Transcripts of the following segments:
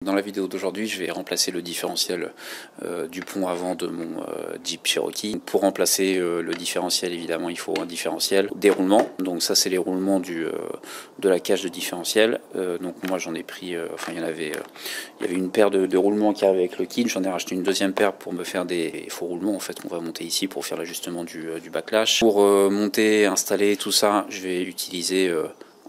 Dans la vidéo d'aujourd'hui, je vais remplacer le différentiel du pont avant de mon Jeep Cherokee. Pour remplacer le différentiel, évidemment, il faut un différentiel déroulement. Donc ça, c'est les roulements de la cage de différentiel. Donc moi, j'en ai pris, il y avait une paire de roulements qui arrivait avec le kit. J'en ai racheté une deuxième paire pour me faire des faux roulements, en fait, qu'on va monter ici pour faire l'ajustement du backlash. Pour monter, installer tout ça, je vais utiliser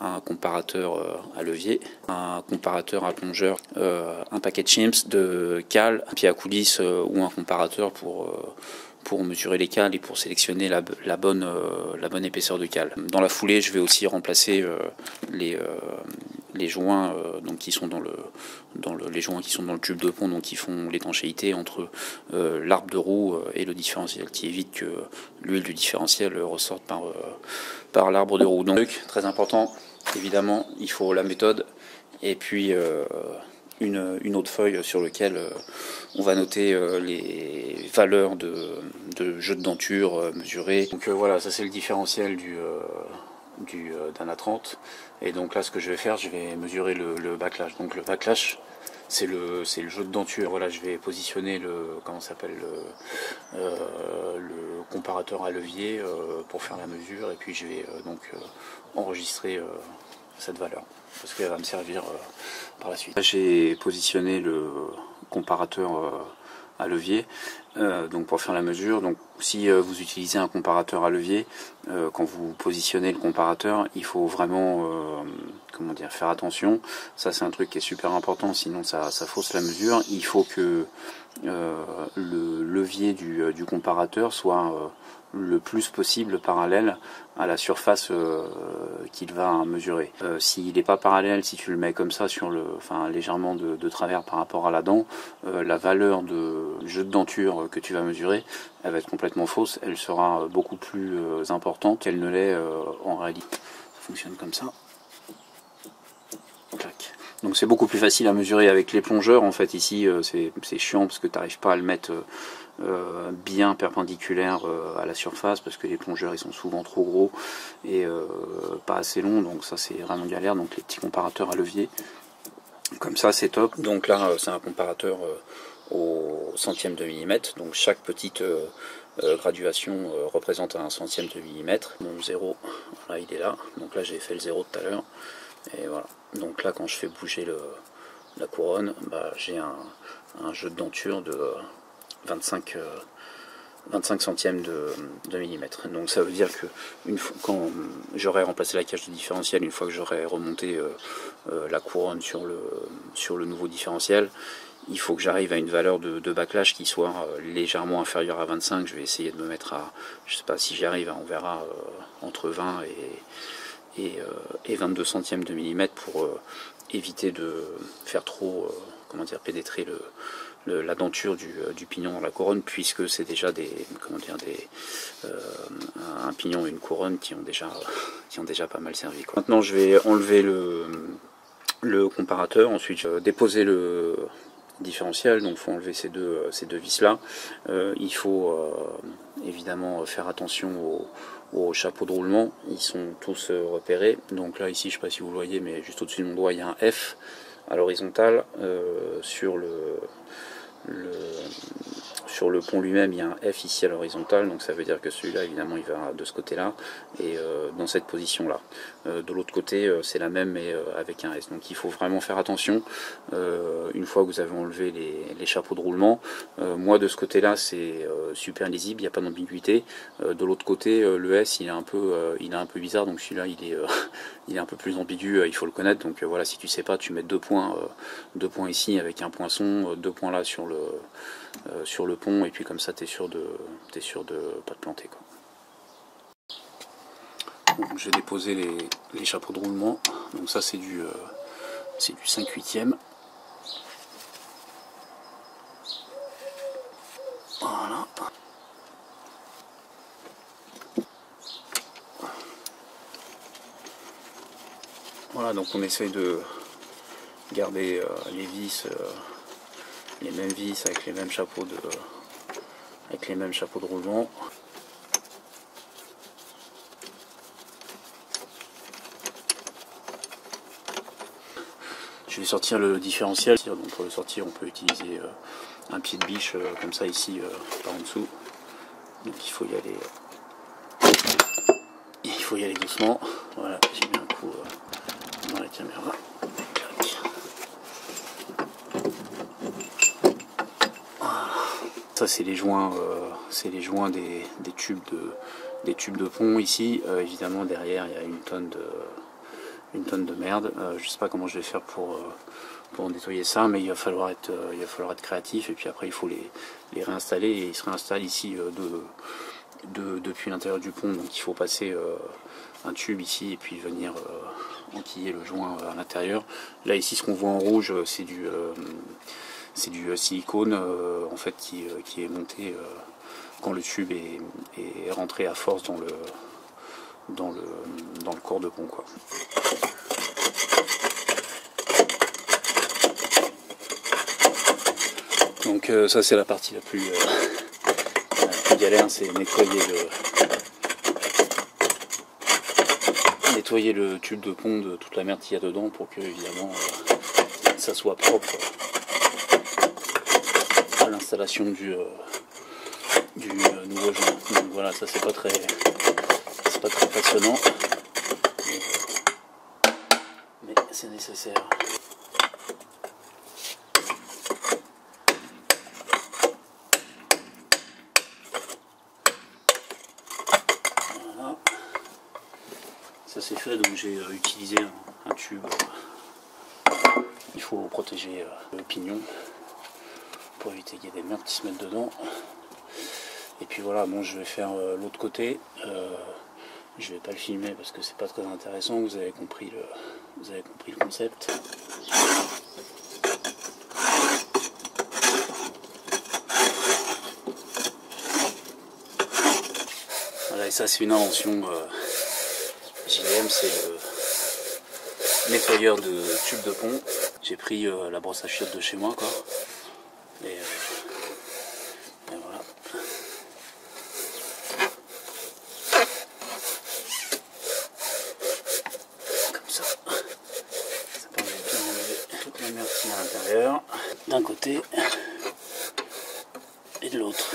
un comparateur à levier, un comparateur à plongeur, un paquet de chimps, de cales, un pied à coulisses ou un comparateur pour mesurer les cales et pour sélectionner la bonne épaisseur de cale. Dans la foulée, je vais aussi remplacer les joints donc qui sont les joints qui sont dans le tube de pont, donc qui font l'étanchéité entre l'arbre de roue et le différentiel, qui évite que l'huile du différentiel ressorte par l'arbre de roue. Donc, très important, évidemment, il faut la méthode et puis une autre feuille sur laquelle on va noter les valeurs de jeu de denture mesurées. Donc voilà, ça c'est le différentiel d'un A30. Et donc là, ce que je vais faire, je vais mesurer le backlash. Donc le backlash, c'est le jeu de denture. Voilà, je vais positionner le comparateur à levier pour faire la mesure, et puis je vais enregistrer cette valeur parce qu'elle va me servir par la suite. Là, j'ai positionné le comparateur à levier donc pour faire la mesure. Donc si vous utilisez un comparateur à levier, quand vous positionnez le comparateur, il faut vraiment faire attention. Ça, c'est un truc qui est super important, sinon ça fausse la mesure. Il faut que le levier du comparateur soit le plus possible parallèle à la surface qu'il va mesurer. S'il n'est pas parallèle, si tu le mets comme ça légèrement de travers par rapport à la dent, la valeur de jeu de denture que tu vas mesurer, elle va être complètement fausse. Elle sera beaucoup plus importante qu'elle ne l'est en réalité. Ça fonctionne comme ça. Clac. Donc c'est beaucoup plus facile à mesurer avec les plongeurs. En fait, ici c'est chiant parce que tu n'arrives pas à le mettre bien perpendiculaire à la surface, parce que les plongeurs ils sont souvent trop gros et pas assez longs, donc ça c'est vraiment galère. Donc les petits comparateurs à levier comme ça, c'est top. Donc là c'est un comparateur au centième de millimètre, donc chaque petite graduation représente un centième de millimètre. Mon 0, là il est là, donc là j'ai fait le 0 tout à l'heure, et voilà. Donc là quand je fais bouger la couronne, j'ai un jeu de denture de 25 centièmes de millimètre. Donc ça veut dire que quand j'aurai remplacé la cage de différentiel, une fois que j'aurai remonté la couronne sur le nouveau différentiel, il faut que j'arrive à une valeur de backlash qui soit légèrement inférieure à 25. Je vais essayer de me mettre à, je sais pas si j'y arrive, on verra, entre 20 et 22 centièmes de millimètre pour éviter de faire trop pénétrer la denture du pignon dans la couronne, puisque c'est déjà un pignon et une couronne qui ont déjà pas mal servi, quoi. Maintenant je vais enlever le comparateur, ensuite déposer le différentiel. Donc il faut enlever ces deux vis là. Il faut évidemment faire attention aux chapeaux de roulement, ils sont tous repérés. Donc là ici, je ne sais pas si vous le voyez, mais juste au-dessus de mon doigt il y a un F à l'horizontale. Sur le pont lui-même, il y a un F ici à l'horizontale, donc ça veut dire que celui-là, évidemment, il va de ce côté-là et dans cette position-là. De l'autre côté, c'est la même, mais avec un S. Donc il faut vraiment faire attention une fois que vous avez enlevé les chapeaux de roulement. Moi, de ce côté-là, c'est super lisible, il n'y a pas d'ambiguïté. De l'autre côté, le S, il est un peu bizarre, donc celui-là, il est un peu plus ambigu, il faut le connaître. Donc voilà, si tu sais pas, tu mets deux points ici avec un poinçon, 2 points là sur le pont, et puis comme ça t'es sûr de pas te planter, quoi. Donc, j'ai déposé les chapeaux de roulement. Donc ça c'est du 5/8. Voilà. Voilà, donc on essaye de garder les vis, les mêmes vis avec les mêmes chapeaux de roulement. Je vais sortir le différentiel. Donc pour le sortir, on peut utiliser un pied de biche comme ça ici par en dessous. Donc il faut y aller doucement. Voilà, j'ai mis un coup dans la caméra. Ça c'est les joints, des tubes de pont ici. Évidemment derrière il y a une tonne de merde. Je sais pas comment je vais faire pour nettoyer ça, mais il va falloir être créatif, et puis après il faut les réinstaller, et ils se réinstallent ici depuis l'intérieur du pont. Donc il faut passer un tube ici et puis venir enquiller le joint à l'intérieur. Là ici ce qu'on voit en rouge c'est du silicone en fait qui est monté quand le tube est rentré à force dans le corps de pont, quoi. Donc ça c'est la partie la plus galère, c'est nettoyer le tube de pont de toute la merde qu'il y a dedans pour que évidemment ça soit propre à l'installation du nouveau joint. Donc voilà, ça c'est pas très passionnant, mais c'est nécessaire. Voilà, ça c'est fait. Donc j'ai utilisé un tube. Il faut protéger le pignon pour éviter qu'il y ait des merdes qui se mettent dedans. Et puis voilà, bon, je vais faire l'autre côté. Je vais pas le filmer parce que c'est pas très intéressant. Vous avez compris le concept. Voilà, et ça c'est une invention JDM, c'est le nettoyeur de tube de pont. J'ai pris la brosse à chiottes de chez moi, quoi. Et voilà. Comme ça. Ça permet de bien enlever toute la merde qui est à l'intérieur, d'un côté et de l'autre.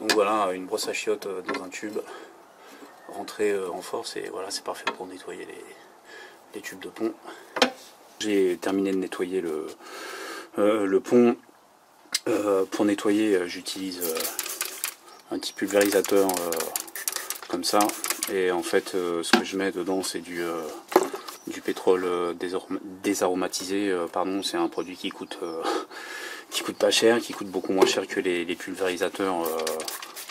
Donc voilà, une brosse à chiottes dans un tube, rentrée en force, et voilà, c'est parfait pour nettoyer les tubes de pont. J'ai terminé de nettoyer le pont. Pour nettoyer, j'utilise un petit pulvérisateur comme ça, et en fait ce que je mets dedans c'est du pétrole désaromatisé, pardon. C'est un produit qui coûte pas cher, qui coûte beaucoup moins cher que les pulvérisateurs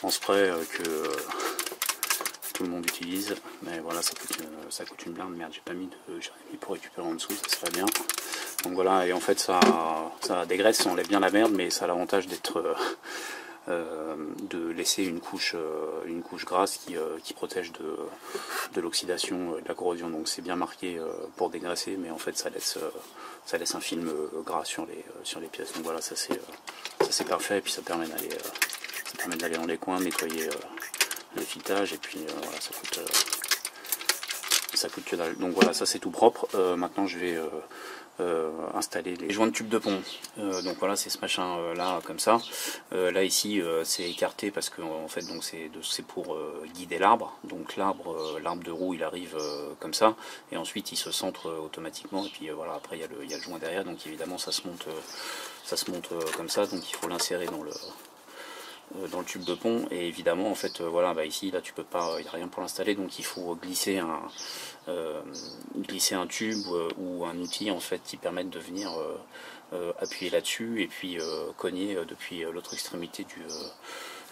en spray que tout le monde utilise. Mais voilà, ça coûte une blinde. Merde, j'en ai mis pour récupérer en dessous, ça serait bien. Donc voilà, et en fait ça dégraisse, ça enlève bien la merde, mais ça a l'avantage d'être de laisser une couche grasse qui protège de l'oxydation, de la corrosion. Donc c'est bien marqué pour dégraisser, mais en fait ça laisse un film gras sur les pièces. Donc voilà, ça c'est parfait, et puis ça permet d'aller dans les coins, nettoyer le filetage, et puis voilà, ça coûte que dalle. Donc voilà, ça c'est tout propre. Maintenant je vais installer les joints de tube de pont. Donc voilà, c'est ce machin là, comme ça. Là ici c'est écarté parce que en fait donc c'est pour guider l'arbre. Donc l'arbre de roue il arrive comme ça, et ensuite il se centre automatiquement, et puis voilà, après il y a le joint derrière, donc évidemment ça se monte comme ça. Donc il faut l'insérer dans le tube de pont, et évidemment en fait voilà, bah ici là tu peux pas, il n'y a rien pour l'installer, donc il faut glisser un tube ou un outil en fait qui permette de venir appuyer là-dessus, et puis cogner depuis l'autre extrémité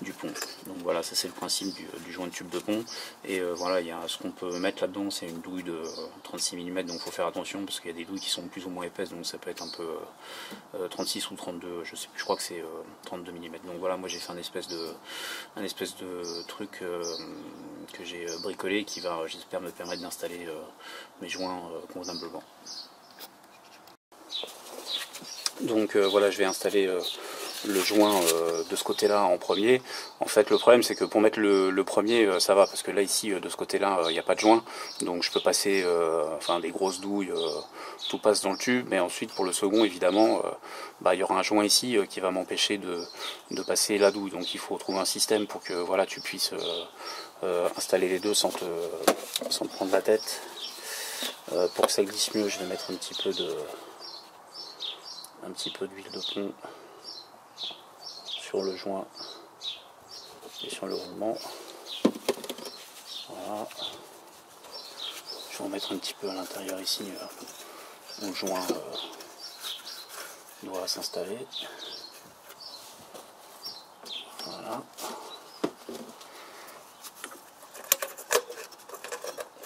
du pont. Donc voilà, ça c'est le principe du joint de tube de pont. Et voilà, il y a ce qu'on peut mettre là-dedans, c'est une douille de 36 mm, donc il faut faire attention parce qu'il y a des douilles qui sont plus ou moins épaisses, donc ça peut être un peu 36 ou 32, je sais plus, je crois que c'est 32 mm. Donc voilà, moi j'ai fait un espèce de truc que j'ai bricolé, qui va, j'espère, me permettre d'installer mes joints convenablement. Donc voilà, je vais installer le joint de ce côté-là en premier. En fait, le problème, c'est que pour mettre le premier, ça va, parce que là, ici, de ce côté-là, il n'y a pas de joint. Donc, je peux passer des grosses douilles, tout passe dans le tube. Mais ensuite, pour le second, évidemment, il y aura un joint ici qui va m'empêcher de passer la douille. Donc, il faut trouver un système pour que voilà, tu puisses installer les deux sans te prendre la tête. Pour que ça glisse mieux, je vais mettre un petit peu d'huile de pont sur le joint et sur le roulement. Voilà. Je vais en mettre un petit peu à l'intérieur ici où le joint doit s'installer. Voilà.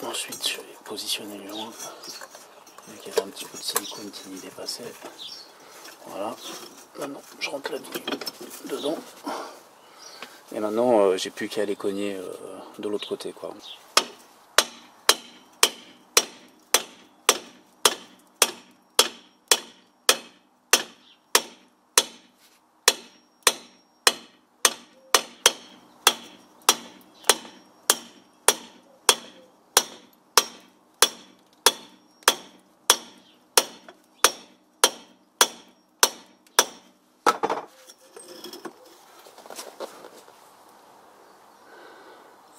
Ensuite, je vais positionner le joint. Vu qu'il y avait un petit peu de silicone qui y dépassait. Voilà. Maintenant, je rentre la douille dedans. Et maintenant, j'ai plus qu'à les cogner de l'autre côté, quoi.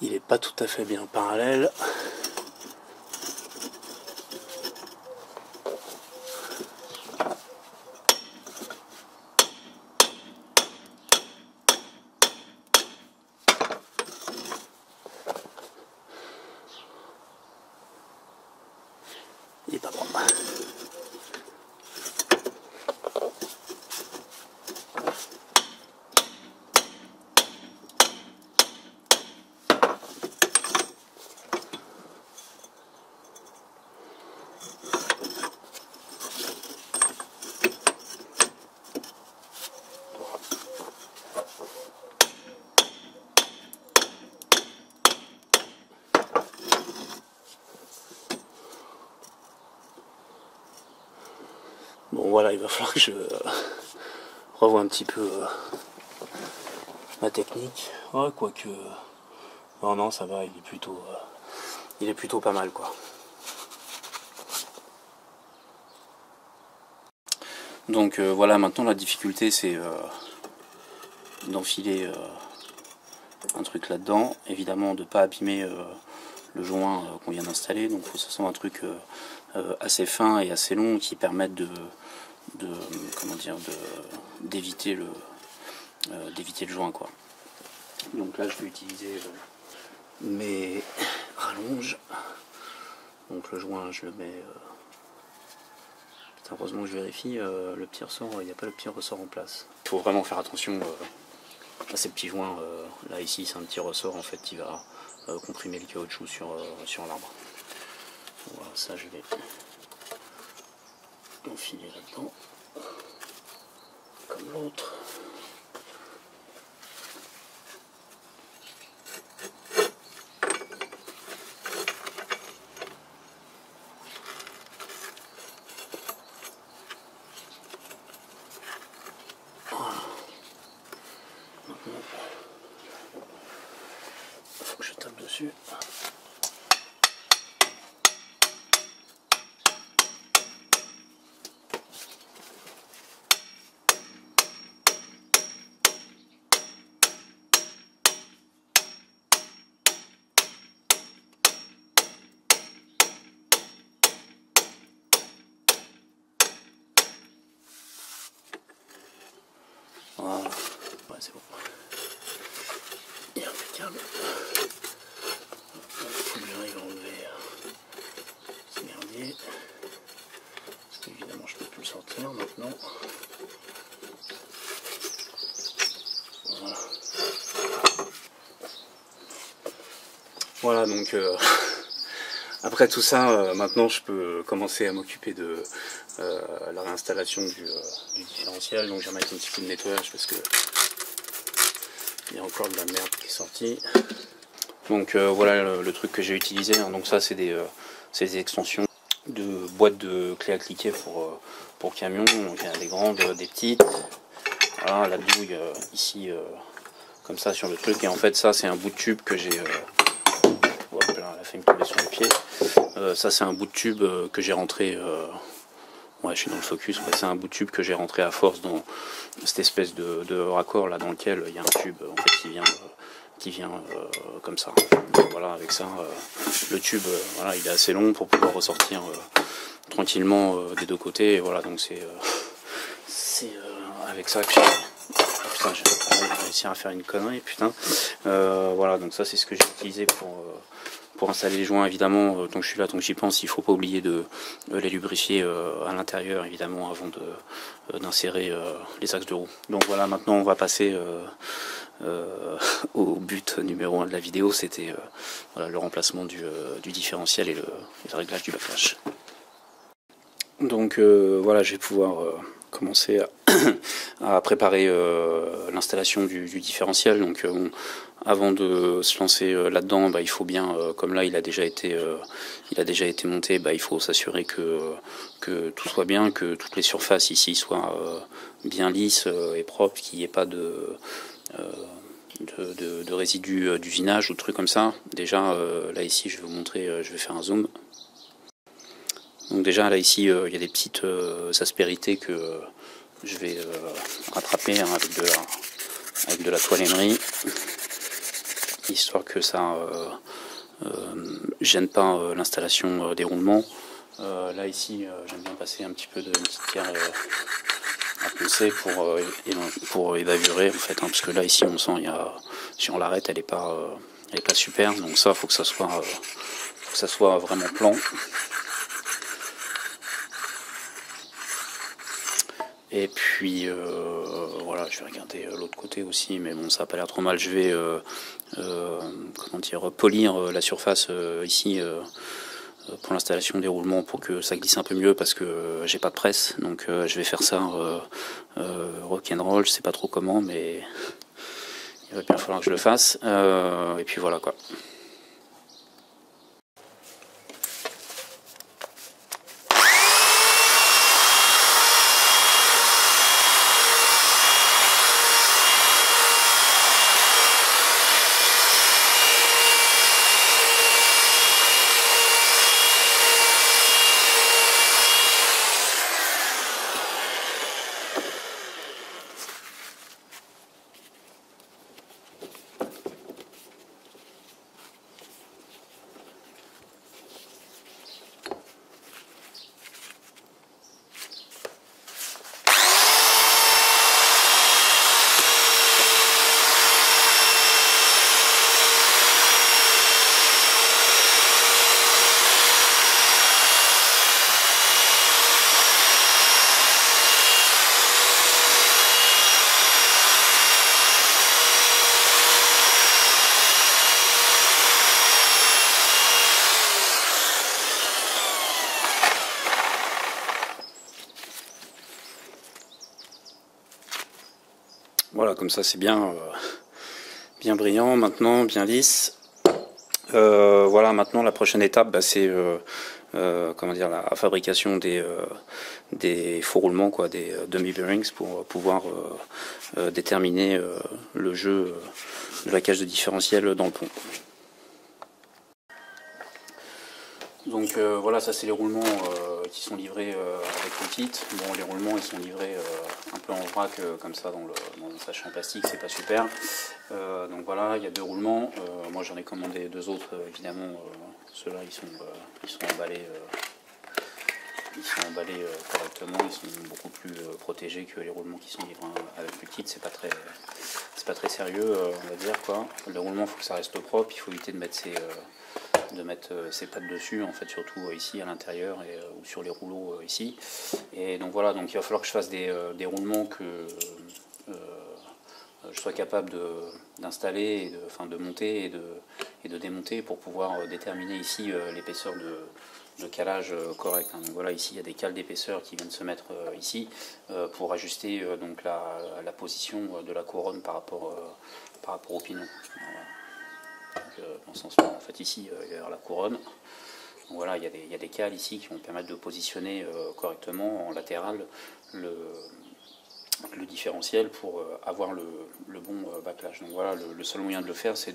Il n'est pas tout à fait bien parallèle. Il n'est pas droit. Bon voilà, il va falloir que je revoie un petit peu ma technique. Ouais, quoique... Oh non, ça va, il est plutôt pas mal, quoi. Donc voilà, maintenant la difficulté c'est d'enfiler un truc là-dedans. Évidemment de ne pas abîmer le joint qu'on vient d'installer. Donc il faut que ce soit un truc assez fin et assez long qui permette d'éviter le joint, quoi. Donc là je vais utiliser mes rallonges. Donc le joint je le mets heureusement je vérifie le petit ressort, il n'y a pas le petit ressort en place. Il faut vraiment faire attention à ces petits joints. Là ici c'est un petit ressort en fait qui va comprimer le caoutchouc sur l'arbre. Voilà, ça je vais enfiler là-dedans comme l'autre. Il faut que je tape dessus. Voilà, ouais, c'est bon. Il est impeccable. Il faut que j'arrive à enlever ce merdier. Parce qu'évidemment je ne peux plus le sortir maintenant. Voilà. Voilà, donc après tout ça, maintenant je peux commencer à m'occuper de la réinstallation du différentiel. Donc je vais mettre un petit coup de nettoyage parce que il y a encore de la merde qui est sortie. Donc voilà le truc que j'ai utilisé. Hein. Donc ça c'est des extensions de boîtes de clés à cliquer pour camion. Donc il y a des grandes, des petites. voilà, la douille ici comme ça sur le truc, et en fait ça c'est un bout de tube que j'ai hop là, elle a fait me tomber sur les pieds. Ça c'est un bout de tube que j'ai rentré ouais, je suis dans le focus, ouais, c'est un bout de tube que j'ai rentré à force dans cette espèce de raccord là dans lequel il y a un tube en fait qui vient comme ça. Donc, voilà, avec ça le tube voilà, il est assez long pour pouvoir ressortir tranquillement des deux côtés, et voilà, donc c'est avec ça que j'ai... Putain, j'ai réussi à faire une connerie, putain. Voilà, donc ça c'est ce que j'ai utilisé pour installer les joints, évidemment. Tant que je suis là, tant que j'y pense, il faut pas oublier de les lubrifier à l'intérieur, évidemment, avant d'insérer les axes de roue. Donc voilà, maintenant on va passer au but numéro 1 de la vidéo, c'était voilà, le remplacement du différentiel et le réglage du backlash. Donc voilà, je vais pouvoir commencer à préparer l'installation du différentiel. Donc avant de se lancer là-dedans, il faut bien, comme là il a déjà été monté, il faut s'assurer que tout soit bien, que toutes les surfaces ici soient bien lisses et propres, qu'il n'y ait pas de résidus d'usinage ou de trucs comme ça. Déjà là ici je vais vous montrer, je vais faire un zoom. Donc déjà là ici il y a des petites aspérités que je vais rattraper hein, avec de la toile émerie, histoire que ça gêne pas l'installation des roulements. Là ici j'aime bien passer un petit peu de petite pierre à poncer pour évaluer en fait, hein, parce que là ici on sent si on l'arrête elle est pas super, donc ça faut que ça soit vraiment plan. Et puis voilà, je vais regarder l'autre côté aussi, mais bon, ça n'a pas l'air trop mal. Je vais comment dire, polir la surface ici pour l'installation des roulements pour que ça glisse un peu mieux, parce que j'ai pas de presse, donc je vais faire ça rock'n'roll, je sais pas trop comment, mais il va bien falloir que je le fasse. Et puis voilà quoi. Voilà, comme ça c'est bien brillant maintenant, bien lisse. Voilà, maintenant la prochaine étape, c'est comment dire, la fabrication des faux roulements, quoi, des dummy bearings, pour pouvoir déterminer le jeu de la cage de différentiel dans le pont. Donc voilà, ça c'est les roulements qui sont livrés avec le kit. Bon, les roulements ils sont livrés un peu en vrac comme ça dans un sachet en plastique, c'est pas super. Donc voilà, il y a 2 roulements. Moi j'en ai commandé 2 autres, évidemment. Ceux-là ils sont emballés. Ils sont emballés correctement, ils sont beaucoup plus protégés que les roulements qui sont livrés avec le kit. C'est pas très sérieux, on va dire quoi. Le roulement, il faut que ça reste propre. Il faut éviter de mettre ses pattes dessus, en fait, surtout ici à l'intérieur ou sur les rouleaux ici. Et donc voilà, donc il va falloir que je fasse des roulements que je sois capable d'installer, de monter et de démonter pour pouvoir déterminer ici l'épaisseur de calage correct. Donc voilà, ici il y a des cales d'épaisseur qui viennent se mettre ici pour ajuster donc la position de la couronne par rapport au pinon. Voilà. Donc, dans ce sens-là, en fait ici il va y avoir la couronne. Donc voilà, il y a des cales ici qui vont permettre de positionner correctement en latéral le différentiel pour avoir le bon backlash. Donc voilà, le seul moyen de le faire, c'est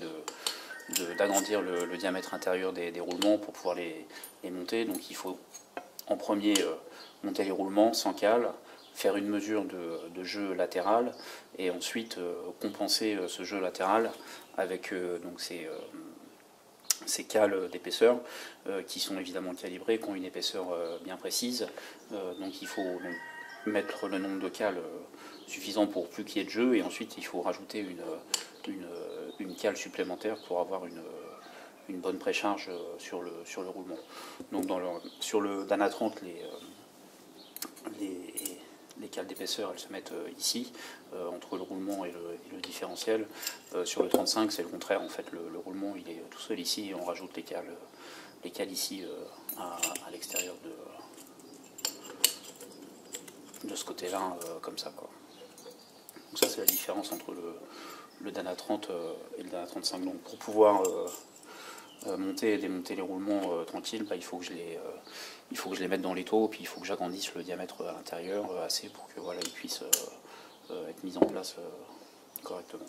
d'agrandir le diamètre intérieur des roulements pour pouvoir les monter. Donc il faut en premier monter les roulements sans cale, faire une mesure de jeu latéral et ensuite compenser ce jeu latéral avec donc ces cales d'épaisseur qui sont évidemment calibrées, qui ont une épaisseur bien précise. Donc il faut mettre le nombre de cales suffisant pour plus qu'il y ait de jeu, et ensuite il faut rajouter une cale supplémentaire pour avoir une bonne précharge sur le roulement. Donc sur le Dana 30, les cales d'épaisseur, elles se mettent ici, entre le roulement et le différentiel. Sur le 35, c'est le contraire, en fait, le roulement il est tout seul ici, et on rajoute les cales ici à l'extérieur de ce côté-là, comme ça, quoi. Donc ça, c'est la différence entre le Dana 30 et le Dana 35. Donc pour pouvoir monter et démonter les roulements tranquilles, il faut que je les mette dans l'étau, puis il faut que j'agrandisse le diamètre à l'intérieur assez pour que voilà, ils puissent être mis en place correctement.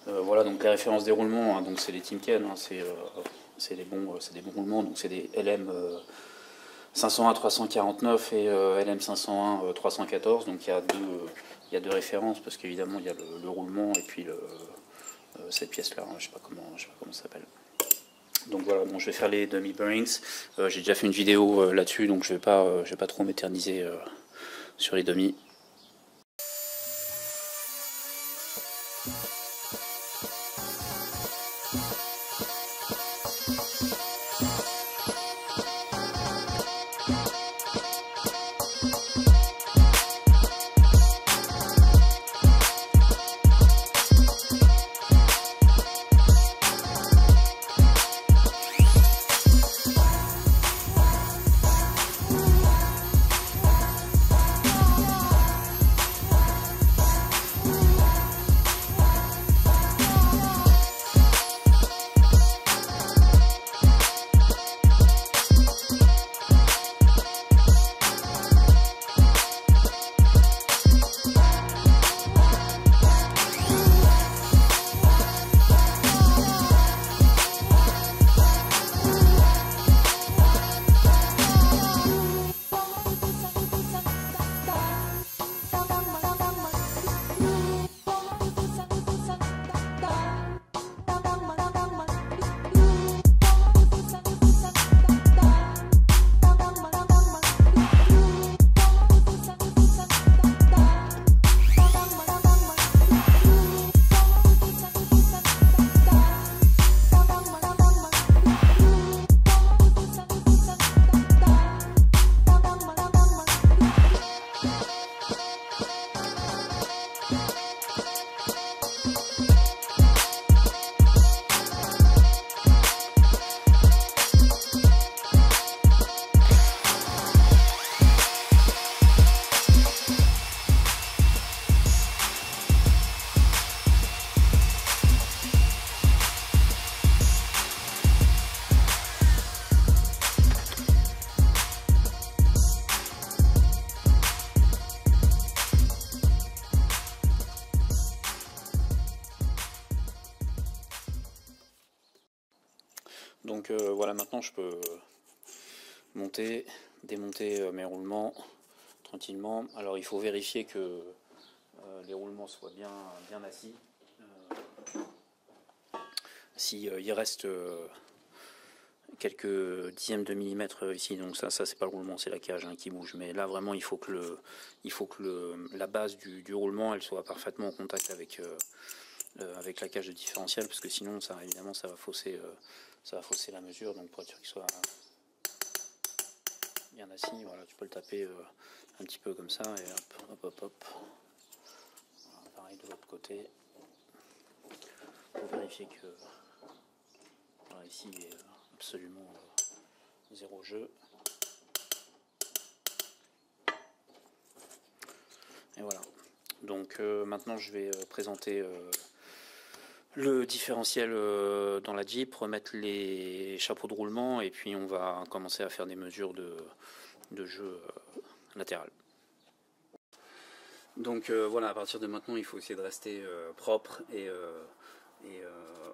Voilà, donc les références des roulements, hein, donc c'est les Timken, hein, c'est des bons roulements, donc c'est des LM 501 349 et LM 501 314. Donc il y a deux références, parce qu'évidemment il y a le roulement et puis cette pièce-là, hein, je sais pas comment ça s'appelle. Donc voilà, bon, je vais faire les dummy bearings. J'ai déjà fait une vidéo là-dessus, donc je vais pas trop m'éterniser sur les dummies. Donc voilà, maintenant je peux monter, démonter mes roulements tranquillement. Alors il faut vérifier que les roulements soient bien assis. Si il reste quelques dixièmes de millimètre ici, donc ça c'est pas le roulement, c'est la cage qui bouge. Mais là vraiment il faut que la base du roulement elle soit parfaitement en contact avec la cage de différentiel, parce que sinon évidemment ça va fausser la mesure. Donc pour être sûr qu'il soit bien assis, voilà, tu peux le taper un petit peu comme ça, et hop. Voilà, pareil de l'autre côté, pour vérifier que voilà, ici il est absolument zéro jeu. Et voilà, donc maintenant je vais présenter le différentiel dans la Jeep, remettre les chapeaux de roulement, et puis on va commencer à faire des mesures de jeu latéral. Donc voilà, à partir de maintenant, il faut essayer de rester propre et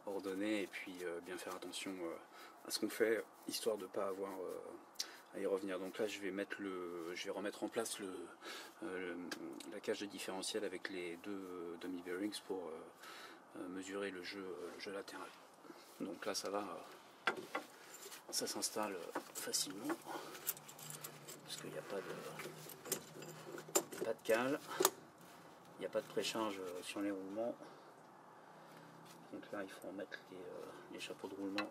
ordonné, et puis bien faire attention à ce qu'on fait, histoire de ne pas avoir à y revenir. Donc là, je vais remettre en place la cage de différentiel avec les deux demi-bearings pour mesurer le jeu latéral. Donc là, ça s'installe facilement, parce qu'il n'y a pas de cale, il n'y a pas de précharge sur les roulements. Donc là, il faut en mettre les chapeaux de roulement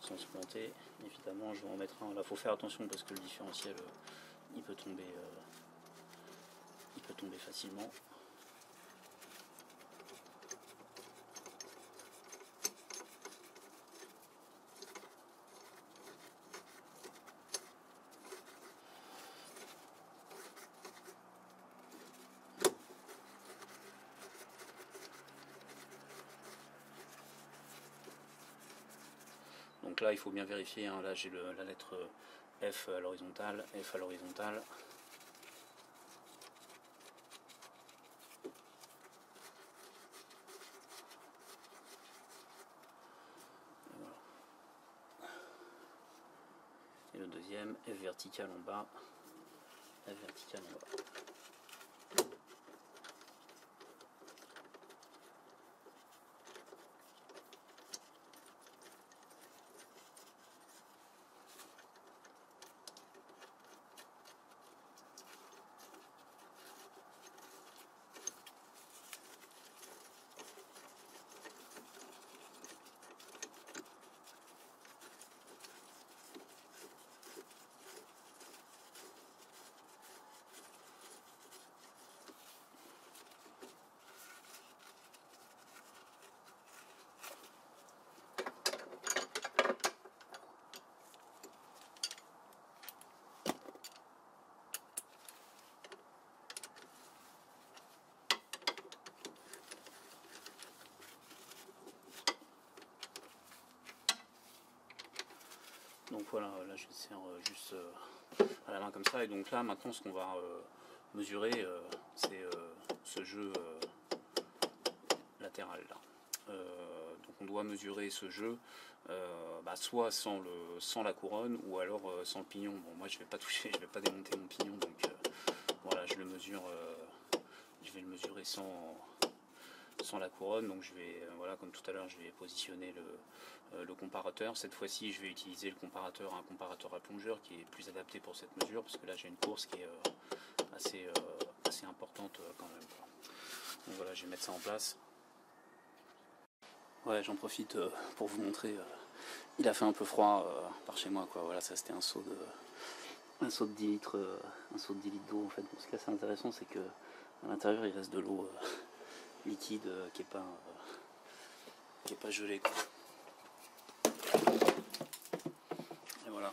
sans se planter. Évidemment, je vais en mettre un. Là, il faut faire attention parce que le différentiel, il peut tomber facilement. Donc là, il faut bien vérifier, hein. Là, j'ai la lettre F à l'horizontale, F à l'horizontale. Et voilà. Et le deuxième, F vertical en bas, F vertical en bas. Donc voilà, là je serre juste à la main comme ça. Et donc là maintenant ce qu'on va mesurer, c'est ce jeu latéral là. Donc on doit mesurer ce jeu soit sans la couronne, ou alors sans le pignon. Bon, moi je vais pas toucher, je vais pas démonter mon pignon, donc voilà, je vais le mesurer sans la couronne. Donc je vais, voilà, comme tout à l'heure, je vais positionner le comparateur. Cette fois-ci, je vais utiliser un comparateur à plongeur qui est plus adapté pour cette mesure, parce que là j'ai une course qui est assez importante quand même, quoi. Donc voilà, je vais mettre ça en place. Ouais, j'en profite pour vous montrer. Il a fait un peu froid par chez moi, quoi. Voilà, ça c'était un seau de 10 litres, d'eau en fait. Bon, ce qui est assez intéressant, c'est que à l'intérieur il reste de l'eau liquide qui est pas gelée, quoi. Et voilà,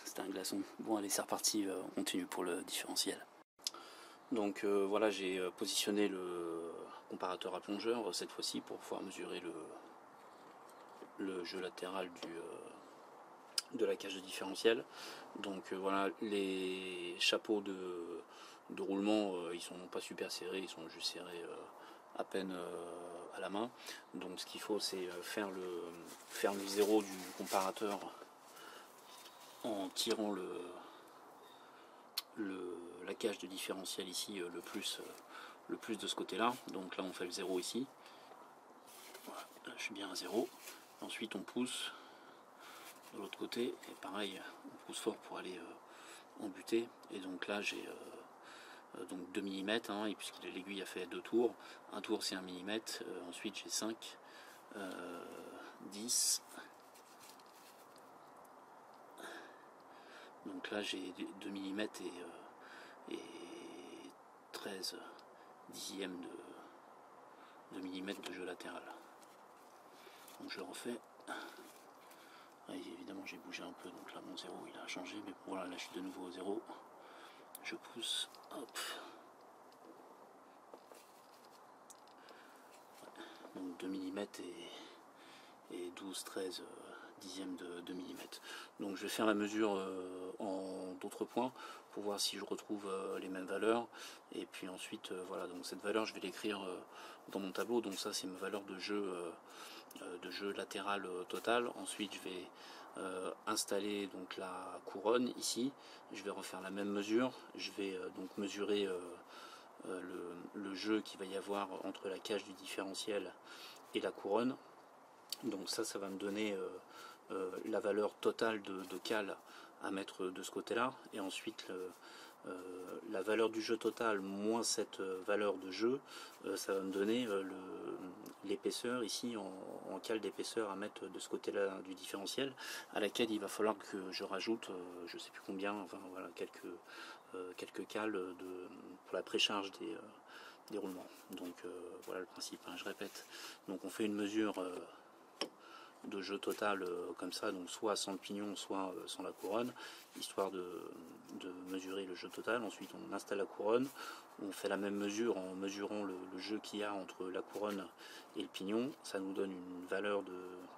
c'était un glaçon. Bon, allez, c'est reparti, on continue pour le différentiel. Donc voilà, j'ai positionné le comparateur à plongeur cette fois-ci pour pouvoir mesurer le jeu latéral de la cage de différentiel. Donc voilà, les chapeaux de roulement, ils sont pas super serrés, ils sont juste serrés à peine à la main. Donc ce qu'il faut, c'est faire le zéro du comparateur en tirant la cage de différentiel ici le plus de ce côté là. Donc là on fait le 0 ici, voilà, là je suis bien à 0. Ensuite on pousse de l'autre côté, et pareil on pousse fort pour aller en butée. Et donc là j'ai donc 2 mm, hein, et puisque l'aiguille a fait 2 tours, un tour c'est 1 mm, ensuite j'ai 5, 10, donc là j'ai 2 mm et 13 dixièmes de millimètre de jeu latéral. Donc je le refais. Et évidemment j'ai bougé un peu, donc là mon 0 il a changé, mais voilà, là je suis de nouveau au 0. Je pousse, hop. Donc 2 mm et 12-13 dixièmes de millimètre. Donc je vais faire la mesure en autres points pour voir si je retrouve les mêmes valeurs. Et puis ensuite, voilà, donc cette valeur, je vais l'écrire dans mon tableau. Donc ça, c'est ma valeur de jeu latéral total. Ensuite, je vais installer donc la couronne ici. Je vais refaire la même mesure. Je vais donc mesurer le jeu qu'il va y avoir entre la cage du différentiel et la couronne. Donc ça va me donner la valeur totale de cale à mettre de ce côté-là, et ensuite la valeur du jeu total moins cette valeur de jeu, ça va me donner l'épaisseur ici en cale d'épaisseur à mettre de ce côté-là du différentiel, à laquelle il va falloir que je rajoute, je sais plus combien, enfin voilà, quelques cales pour la précharge des roulements. Donc voilà le principe, hein, je répète. Donc on fait une mesure de jeu total comme ça, donc soit sans le pignon, soit sans la couronne, histoire de mesurer le jeu total. Ensuite on installe la couronne, on fait la même mesure en mesurant le jeu qu'il y a entre la couronne et le pignon, ça nous donne une valeur de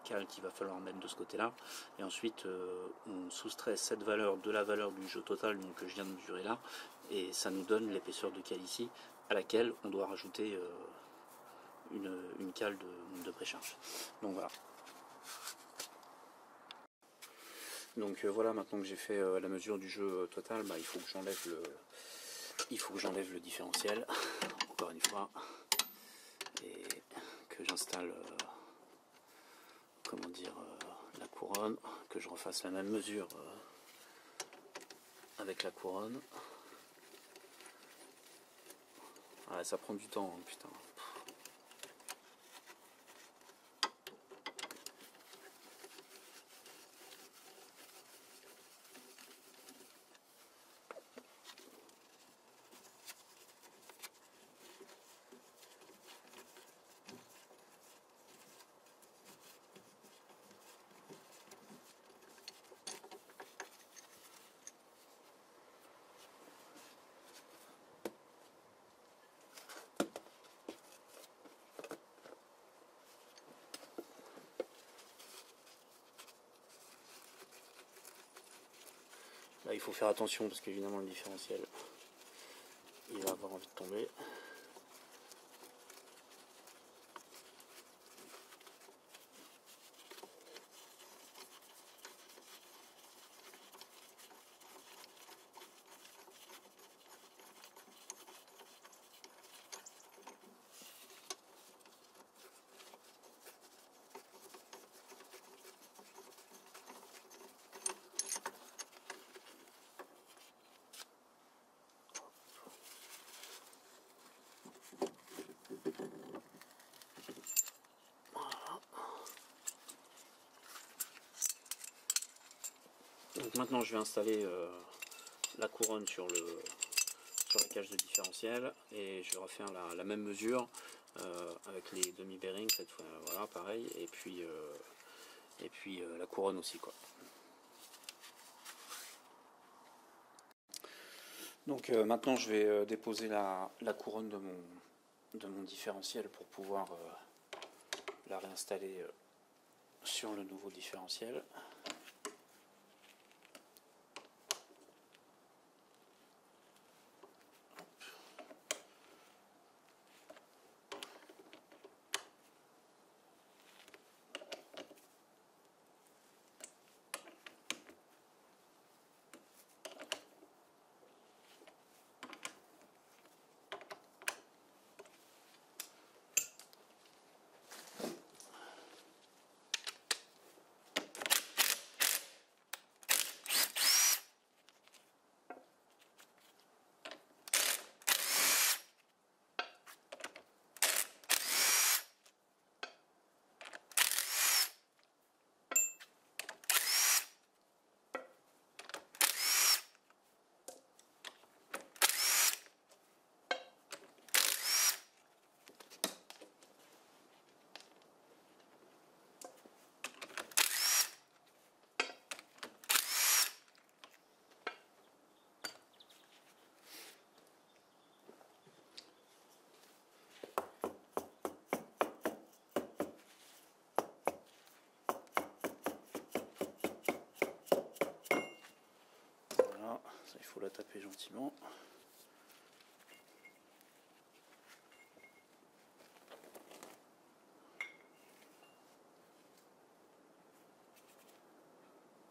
cale qu'il va falloir mettre de ce côté là, et ensuite on soustrait cette valeur de la valeur du jeu total donc, que je viens de mesurer là, et ça nous donne l'épaisseur de cale ici, à laquelle on doit rajouter une cale de précharge. Donc voilà. Donc voilà, maintenant que j'ai fait la mesure du jeu total, il faut que j'enlève le différentiel, encore une fois, et que j'installe la couronne, que je refasse la même mesure avec la couronne. Ah, ça prend du temps, hein, putain. Là, il faut faire attention parce qu'évidemment le différentiel, il va avoir envie de tomber. Donc maintenant je vais installer la couronne sur la cage de différentiel, et je vais refaire la même mesure avec les demi-bearings cette fois, voilà pareil, et puis la couronne aussi quoi. Donc maintenant je vais déposer la couronne de mon différentiel pour pouvoir la réinstaller sur le nouveau différentiel. faut la taper gentiment.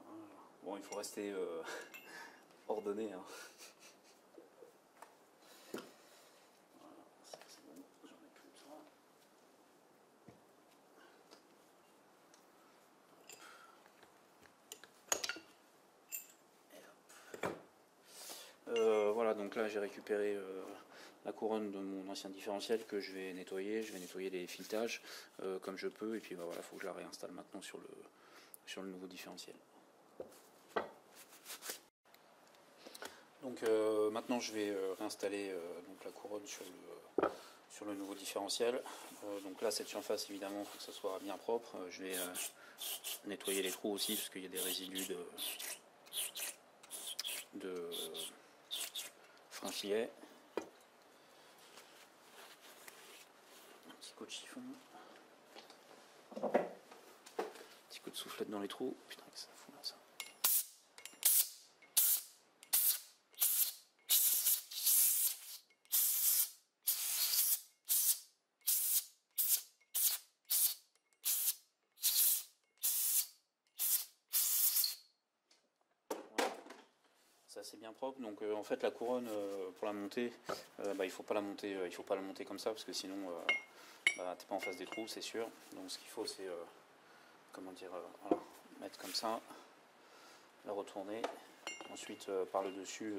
Voilà. Bon, il faut rester ordonné, hein. Voilà, ça c'est bon, j'en ai plus besoin. Voilà, donc là j'ai récupéré la couronne de mon ancien différentiel que je vais nettoyer. Je vais nettoyer les filetages comme je peux, et puis bah, voilà, il faut que je la réinstalle maintenant sur le nouveau différentiel. Donc maintenant je vais réinstaller donc la couronne sur le nouveau différentiel. Donc là cette surface évidemment il faut que ça soit bien propre. Je vais nettoyer les trous aussi parce qu'il y a des résidus de frein filet. Un petit coup de chiffon. Petit coup de soufflette dans les trous. Putain que ça fout là ça. Ça c'est bien propre. Donc en fait la couronne pour la monter, il faut pas la monter comme ça parce que sinon t'es pas en face des trous, c'est sûr. Donc ce qu'il faut c'est comment dire, voilà, mettre comme ça, la retourner. Ensuite par le dessus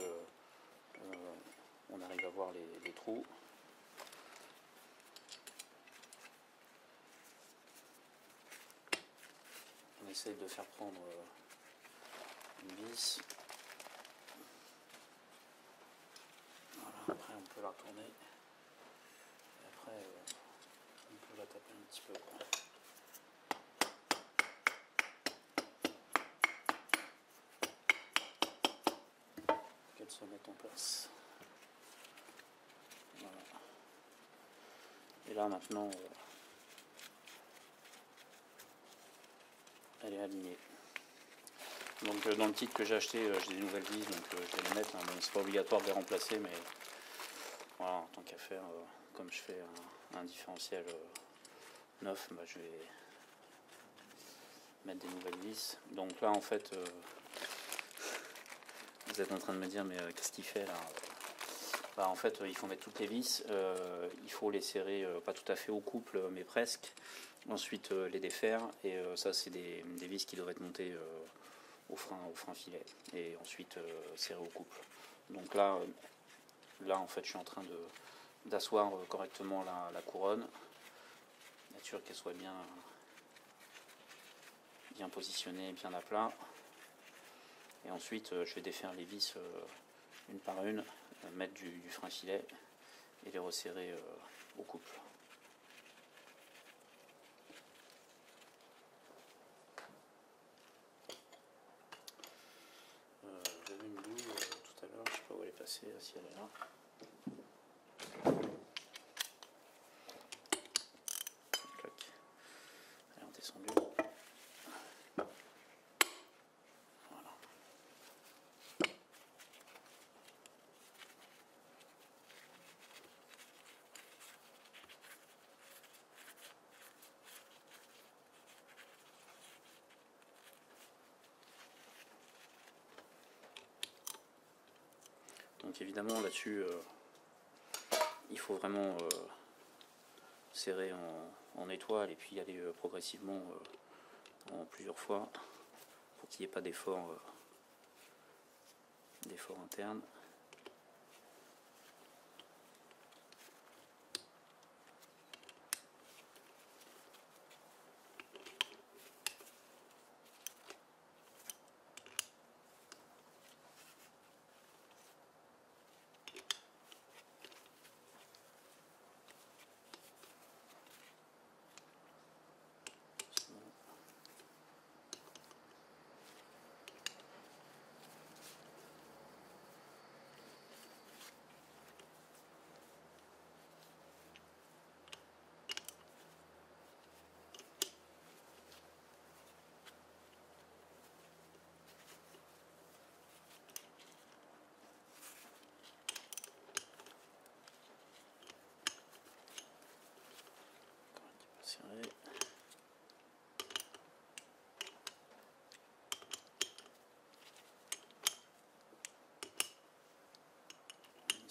on arrive à voir les trous. On essaye de faire prendre une vis. Voilà, après on peut la retourner. Et après on peut la taper un petit peu. Qu'elle se mette en place. Voilà. Et là maintenant elle est alignée. Donc dans le kit que j'ai acheté, j'ai des nouvelles vis, donc je vais les mettre. Hein. Bon, c'est pas obligatoire de les remplacer, mais voilà, en tant qu'à faire, comme je fais un différentiel neuf, je vais mettre des nouvelles vis. Donc là en fait, vous êtes en train de me dire mais qu'est-ce qu'il fait là? En fait il faut mettre toutes les vis, il faut les serrer pas tout à fait au couple mais presque. Ensuite les défaire et ça c'est des vis qui doivent être montées au frein filet et ensuite serré au couple. Donc là en fait je suis en train d'asseoir correctement la couronne, être sûr qu'elle soit bien positionnée, bien à plat. Et ensuite je vais défaire les vis une par une, mettre du frein filet et les resserrer au couple. J'avais une douille tout à l'heure, je ne sais pas où elle est passée, si elle est là. Clac. Elle est redescendue. Voilà. Donc évidemment là-dessus, il faut vraiment serrer en étoile et puis y aller progressivement en plusieurs fois pour qu'il n'y ait pas d'effort interne.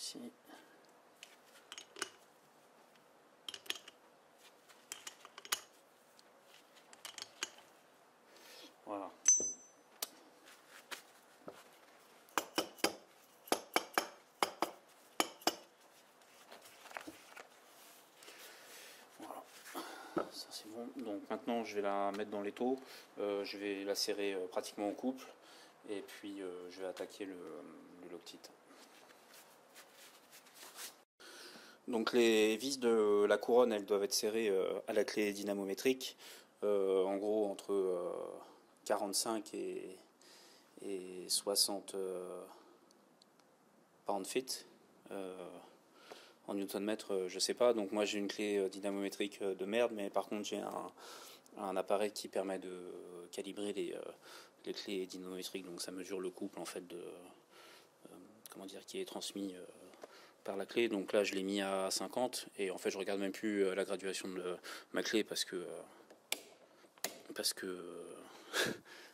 ici. Voilà. Voilà. Ça c'est bon. Donc maintenant je vais la mettre dans l'étau. Je vais la serrer pratiquement en couple. Et puis je vais attaquer le Loctite. Donc les vis de la couronne, elles doivent être serrées à la clé dynamométrique. En gros entre 45 et 60 pound-feet. En newton-mètre, je sais pas. Donc moi j'ai une clé dynamométrique de merde, mais par contre j'ai un appareil qui permet de calibrer les clés dynamométriques. Donc ça mesure le couple en fait comment dire, qui est transmis par la clé. Donc là je l'ai mis à 50 et en fait je regarde même plus la graduation de ma clé parce que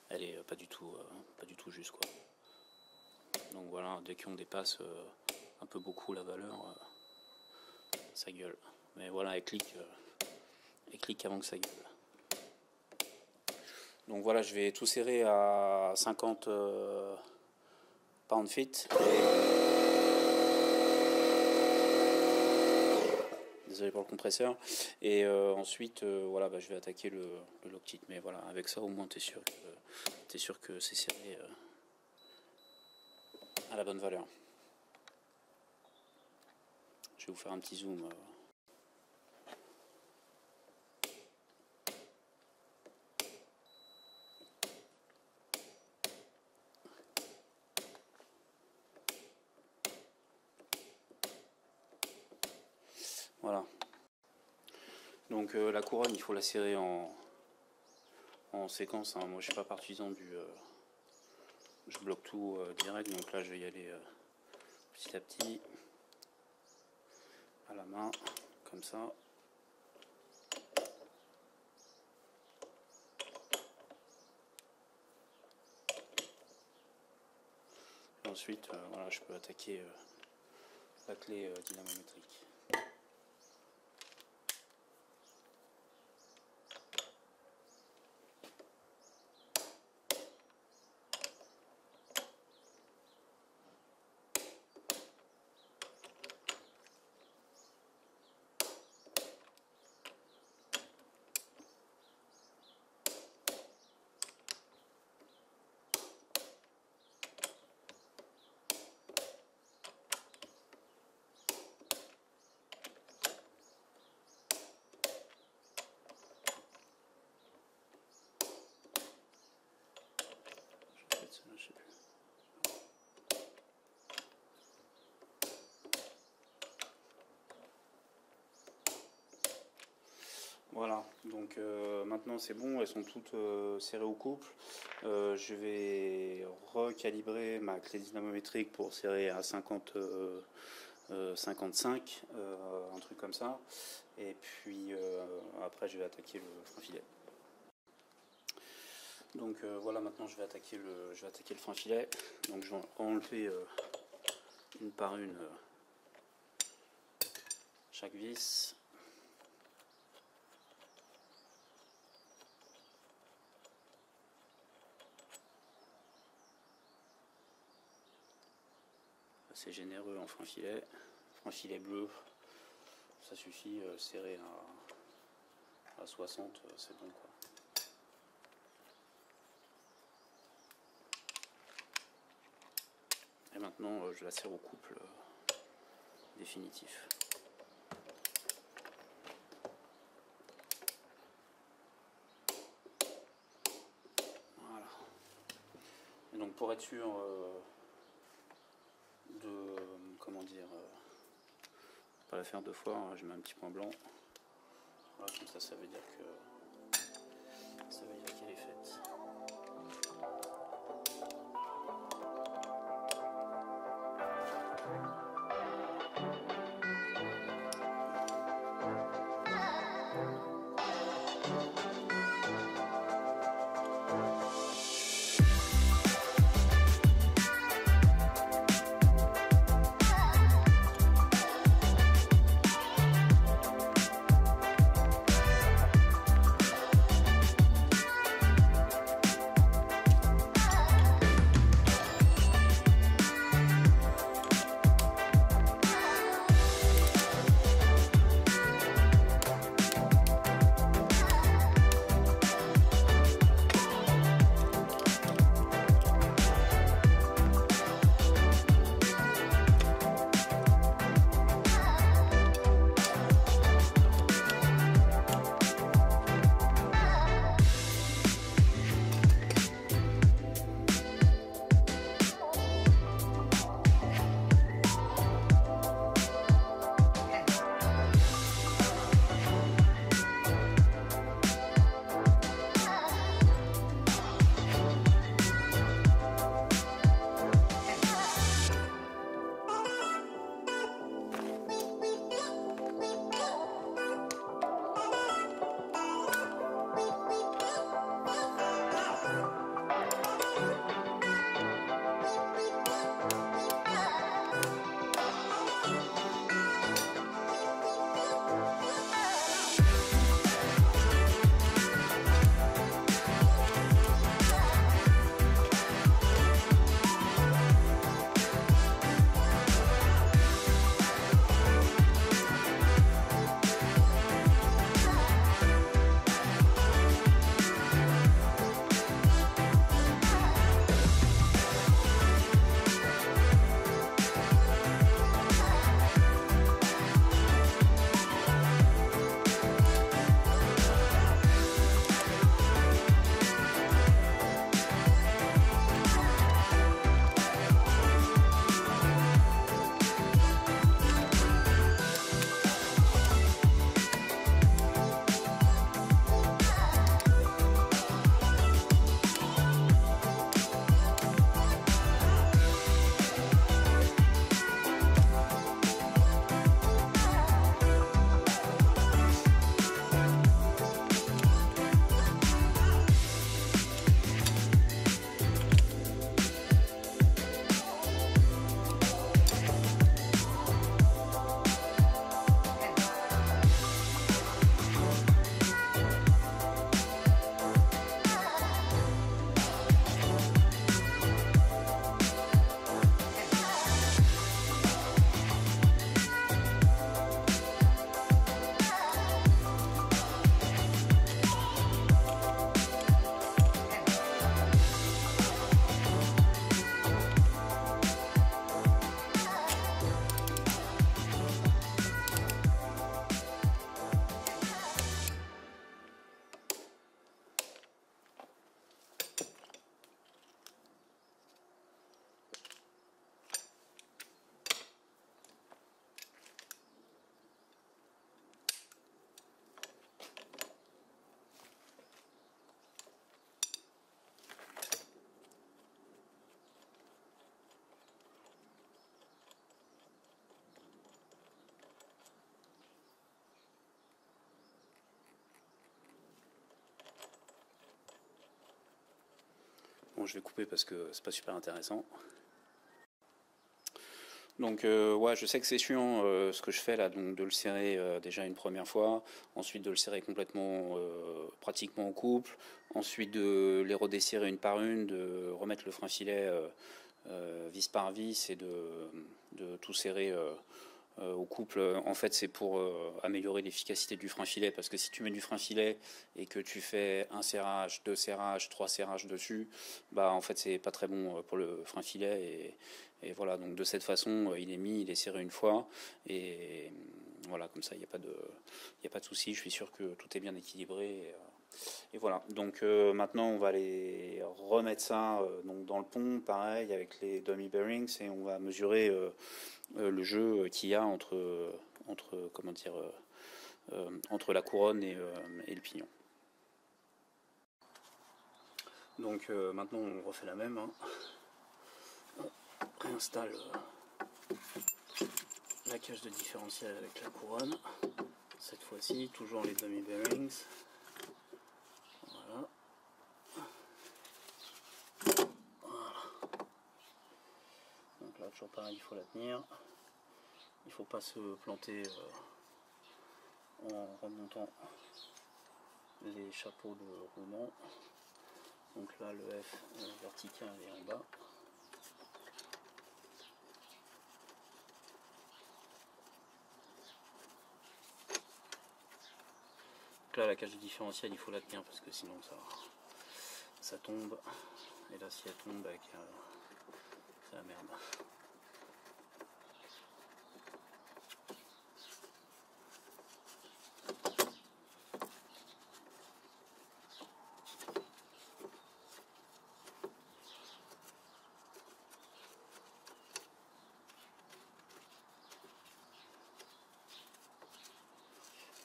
elle est pas du tout juste quoi. Donc voilà, dès qu'on dépasse un peu beaucoup la valeur, ça gueule. Mais voilà, elle clique avant que ça gueule. Donc voilà, je vais tout serrer à 50 pound-feet. Désolé pour le compresseur. Et ensuite, voilà, je vais attaquer le Loctite. Mais voilà, avec ça, au moins, t'es sûr que c'est serré à la bonne valeur. Je vais vous faire un petit zoom. Voilà. Donc la couronne, il faut la serrer en séquence. Hein. Moi, je suis pas partisan je bloque tout direct. Donc là, je vais y aller petit à petit, à la main, comme ça. Et ensuite, voilà, je peux attaquer la clé dynamométrique. Je sais plus. Voilà, donc maintenant c'est bon, elles sont toutes serrées au couple. Je vais recalibrer ma clé dynamométrique pour serrer à 55, un truc comme ça. Et puis après je vais attaquer le frein filet. Donc voilà, maintenant je vais attaquer le frein filet. Donc je vais enlever une par une chaque vis. C'est généreux en frein filet bleu, ça suffit, serré à 60, c'est bon quoi. Et maintenant je la serre au couple définitif. Voilà. Et donc pour être sûr comment dire, pas la faire deux fois, hein, je mets un petit point blanc. Voilà, comme ça veut dire qu'elle est faite. bon, je vais couper parce que c'est pas super intéressant. Donc ouais, je sais que c'est chiant ce que je fais là, donc de le serrer déjà une première fois, ensuite de le serrer complètement, pratiquement en couple, ensuite de les redesserrer une par une, de remettre le frein filet vis par vis et de tout serrer au couple. En fait, c'est pour améliorer l'efficacité du frein filet, parce que si tu mets du frein filet et que tu fais un serrage, deux serrages, trois serrages dessus, bah en fait c'est pas très bon pour le frein filet et voilà. Donc de cette façon, il est mis, il est serré une fois et voilà, comme ça il n'y a pas de souci. Je suis sûr que tout est bien équilibré. Et voilà, donc maintenant on va aller remettre ça donc dans le pont, pareil avec les dummy bearings, et on va mesurer le jeu qu'il y a entre comment dire entre la couronne et le pignon. Donc maintenant on refait la même, hein. On réinstalle la cage de différentiel avec la couronne, cette fois-ci toujours les dummy bearings. Voilà. Donc là toujours pareil, il faut la tenir. Il ne faut pas se planter en remontant les chapeaux de roulement. Donc là le F vertical est en bas. Donc là la cage de différentiel il faut la tenir parce que sinon ça tombe. Et là si elle tombe c'est la merde.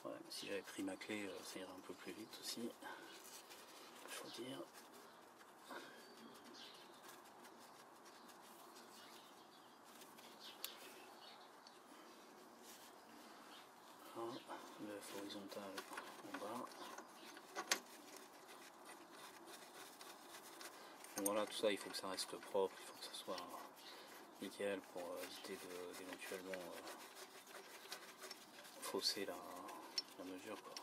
Ouais, si j'avais pris ma clé, ça irait un peu plus vite aussi, il faut dire. Voilà, le F horizontal en bas. Donc voilà, tout ça, il faut que ça reste propre, il faut que ça soit nickel pour éviter d'éventuellement fausser la mesure, quoi.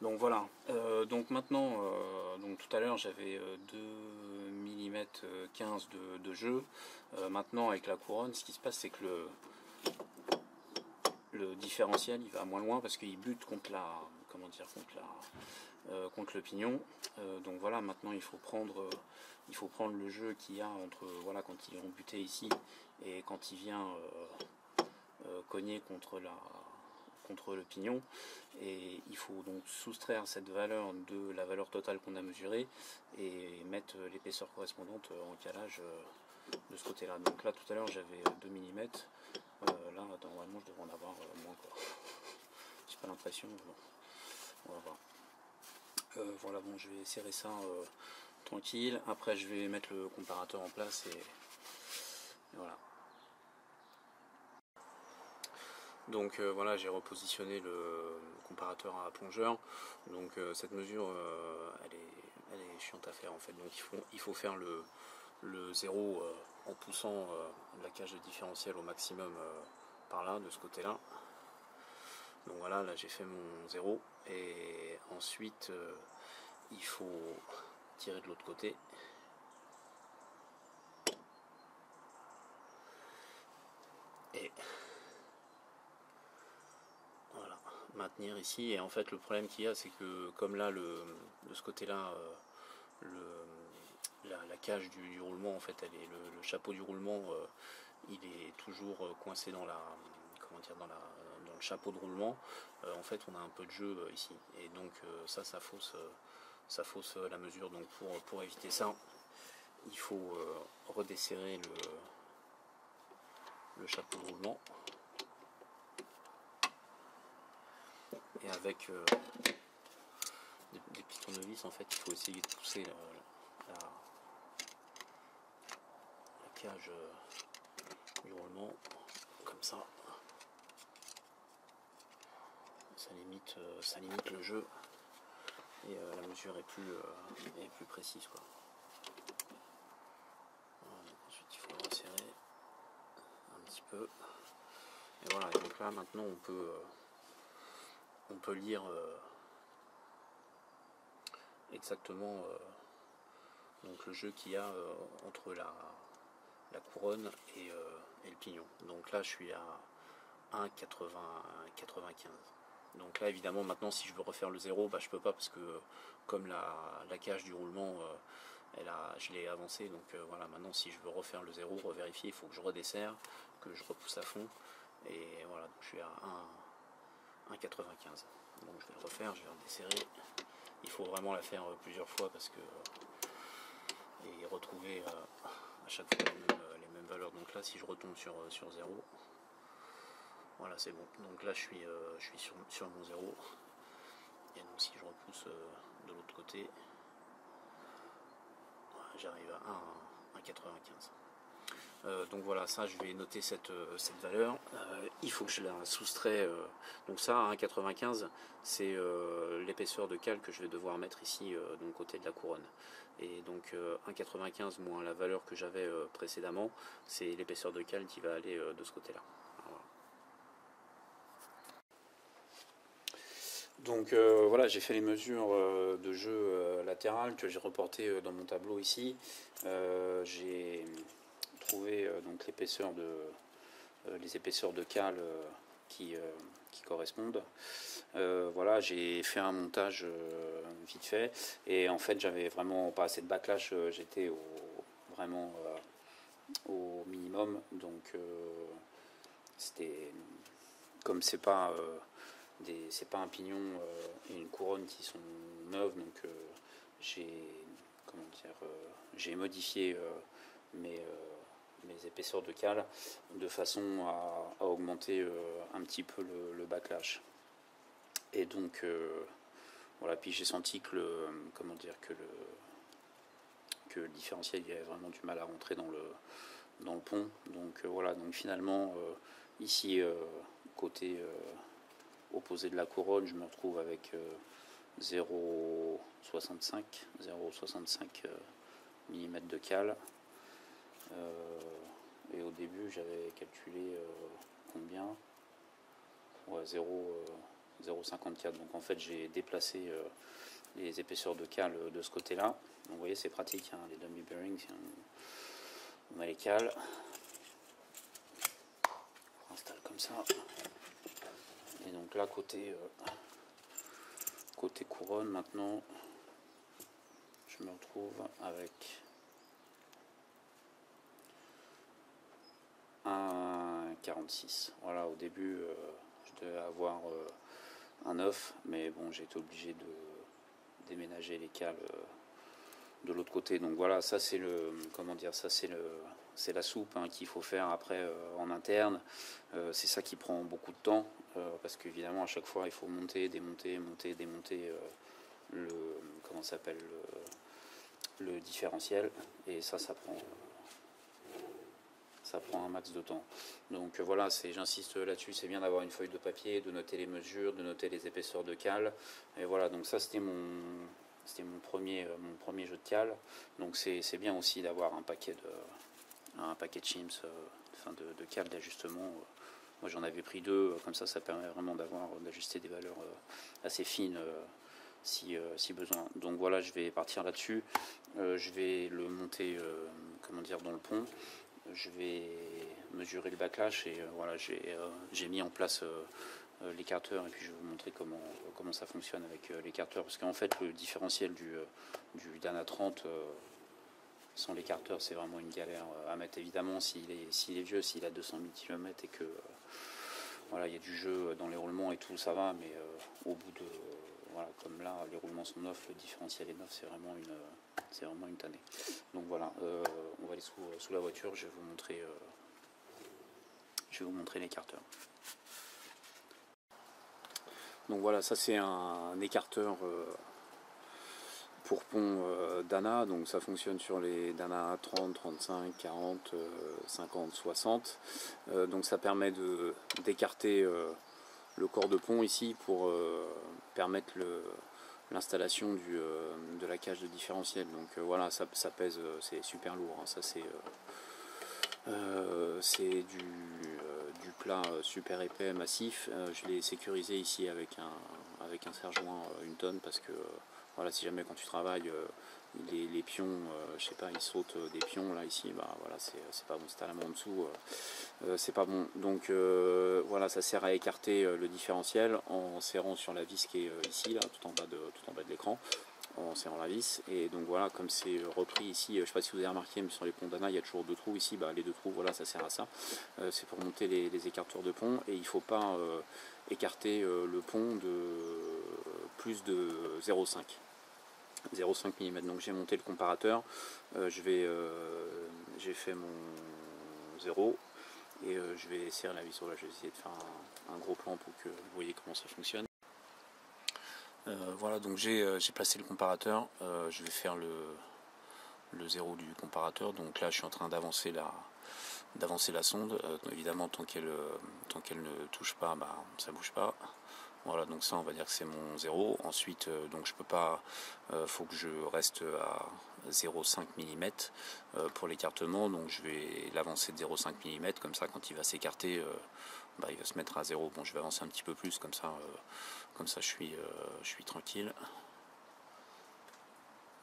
Donc voilà, donc maintenant, donc tout à l'heure j'avais 2 mm 15 de jeu. Maintenant avec la couronne, ce qui se passe c'est que le différentiel il va moins loin parce qu'il bute contre contre le pignon. Donc voilà, maintenant il faut prendre le jeu qu'il y a entre voilà quand ils ont buté ici et quand il vient cogner contre le pignon, et il faut donc soustraire cette valeur de la valeur totale qu'on a mesurée et mettre l'épaisseur correspondante en calage de ce côté là. Donc là tout à l'heure j'avais 2 mm, là normalement je devrais en avoir moins, quoi. J'ai pas l'impression, bon. On va voir. Voilà, bon, je vais serrer ça tranquille, après je vais mettre le comparateur en place et voilà. Donc voilà, j'ai repositionné le comparateur à plongeur. Donc cette mesure, elle est chiante à faire en fait. Donc il faut faire le zéro en poussant la cage de différentiel au maximum par là, de ce côté-là. Donc voilà, là j'ai fait mon zéro. Et ensuite, il faut tirer de l'autre côté. Et voilà, maintenir ici. Et en fait le problème qu'il y a, c'est que comme là de ce côté là la cage du roulement, en fait le chapeau du roulement il est toujours coincé dans dans le chapeau de roulement. En fait on a un peu de jeu ici, et donc ça fausse la mesure. Donc pour éviter ça, il faut redesserrer le chapeau de roulement. Et avec des petits tournevis, en fait, il faut essayer de pousser la cage du roulement. comme ça. Ça limite le jeu et la mesure est plus précise, quoi. Voilà, ensuite il faut resserrer un petit peu. Et voilà, et donc là maintenant on peut lire exactement donc le jeu qu'il y a entre la couronne et le pignon. Donc là je suis à 1,95. Donc là évidemment maintenant si je veux refaire le 0, bah, je peux pas parce que comme la cage du roulement je l'ai avancé, donc voilà, maintenant si je veux refaire le 0, revérifier, il faut que je redesserre, que je repousse à fond, et voilà, donc je suis à 1,95. Donc je vais le refaire, je vais redesserrer. Il faut vraiment la faire plusieurs fois parce que et retrouver à chaque fois les mêmes valeurs. Donc là si je retombe sur 0, voilà, c'est bon. Donc là je suis sur mon 0. Et donc si je repousse de l'autre côté, voilà, j'arrive à 1,95. Donc voilà, ça je vais noter cette valeur. Il faut que je la soustrais. Donc ça, à 1,95, c'est l'épaisseur de cale que je vais devoir mettre ici, donc côté de la couronne. Et donc 1,95 moins la valeur que j'avais précédemment, c'est l'épaisseur de cale qui va aller de ce côté-là. Voilà. Donc voilà, j'ai fait les mesures de jeu latéral que j'ai reportées dans mon tableau ici. J'ai trouvé donc les épaisseurs de cale qui correspondent. Voilà, j'ai fait un montage vite fait et en fait j'avais vraiment pas assez de backlash, j'étais vraiment au minimum, donc c'était comme c'est pas un pignon et une couronne qui sont neuves, donc j'ai modifié mes épaisseurs de cale de façon à augmenter un petit peu le backlash. Et donc voilà, puis j'ai senti que le différentiel il avait vraiment du mal à rentrer dans le pont. Donc voilà, donc finalement ici côté opposé de la couronne, je me retrouve avec 0,65 mm de cale. Et au début j'avais calculé combien, ouais, 0,54. Donc en fait j'ai déplacé les épaisseurs de cale de ce côté là. Donc vous voyez, c'est pratique, hein, les dummy bearings, on met les cales, on installe comme ça. Et donc là côté couronne, maintenant je me retrouve avec un 46. Voilà, au début je devais avoir un 9, mais bon, j'ai été obligé de déménager les cales de l'autre côté. Donc voilà, ça c'est c'est la soupe, hein, qu'il faut faire après en interne. C'est ça qui prend beaucoup de temps parce qu'évidemment à chaque fois il faut monter, démonter, monter, démonter le différentiel, et ça prend un max de temps. Donc voilà, j'insiste là-dessus, c'est bien d'avoir une feuille de papier, de noter les mesures, de noter les épaisseurs de cale. Et voilà, donc ça c'était mon premier jeu de cale. Donc c'est bien aussi d'avoir un paquet de chims, de cale d'ajustement. Moi j'en avais pris 2, comme ça permet vraiment d'ajuster des valeurs assez fines si besoin. Donc voilà, je vais partir là-dessus. Je vais le monter dans le pont. Je vais mesurer le backlash et voilà, j'ai mis en place l'écarteur, et puis je vais vous montrer comment ça fonctionne avec l'écarteur, parce qu'en fait le différentiel du Dana 30 sans l'écarteur c'est vraiment une galère à mettre. Évidemment s'il est vieux, s'il a 200 000 km et que voilà, il y a du jeu dans les roulements et tout, ça va, mais au bout de voilà, comme là les roulements sont neufs, le différentiel est neuf, c'est vraiment une tannée. Donc voilà, on va aller sous la voiture, je vais vous montrer l'écarteur. Donc voilà, ça c'est un écarteur pour pont Dana, donc ça fonctionne sur les Dana 30, 35, 40, 50, 60. Donc ça permet d'écarter le corps de pont ici pour permettre l'installation de la cage de différentiel. Donc voilà, ça pèse, c'est super lourd, hein. Ça c'est du plat super épais, massif. Je l'ai sécurisé ici avec un serre-joint 1 tonne parce que voilà, si jamais quand tu travailles les pions, je sais pas, ils sautent des pions là ici, bah voilà, c'est pas bon, si t'as la main en dessous, c'est pas bon. Donc voilà, ça sert à écarter le différentiel en serrant sur la vis qui est ici, là, tout en bas de l'écran, en serrant la vis. Et donc voilà, comme c'est repris ici, je sais pas si vous avez remarqué, mais sur les ponts Dana il y a toujours 2 trous ici, bah les 2 trous, voilà, ça sert à ça. C'est pour monter les écarteurs de pont, et il faut pas écarter le pont de plus de 0,5 mm. Donc j'ai monté le comparateur, j'ai fait mon 0 et je vais serrer la vis. Voilà, je vais essayer de faire un gros plan pour que vous voyez comment ça fonctionne. Voilà, donc j'ai placé le comparateur, je vais faire le 0 du comparateur. Donc là je suis en train d'avancer la sonde. Évidemment tant qu'elle ne touche pas, bah, ça bouge pas. Voilà, donc ça on va dire que c'est mon 0. Ensuite donc je peux pas, faut que je reste à 0,5 mm pour l'écartement. Donc je vais l'avancer de 0,5 mm, comme ça quand il va s'écarter, bah, il va se mettre à 0. Bon, je vais avancer un petit peu plus, comme ça je suis tranquille.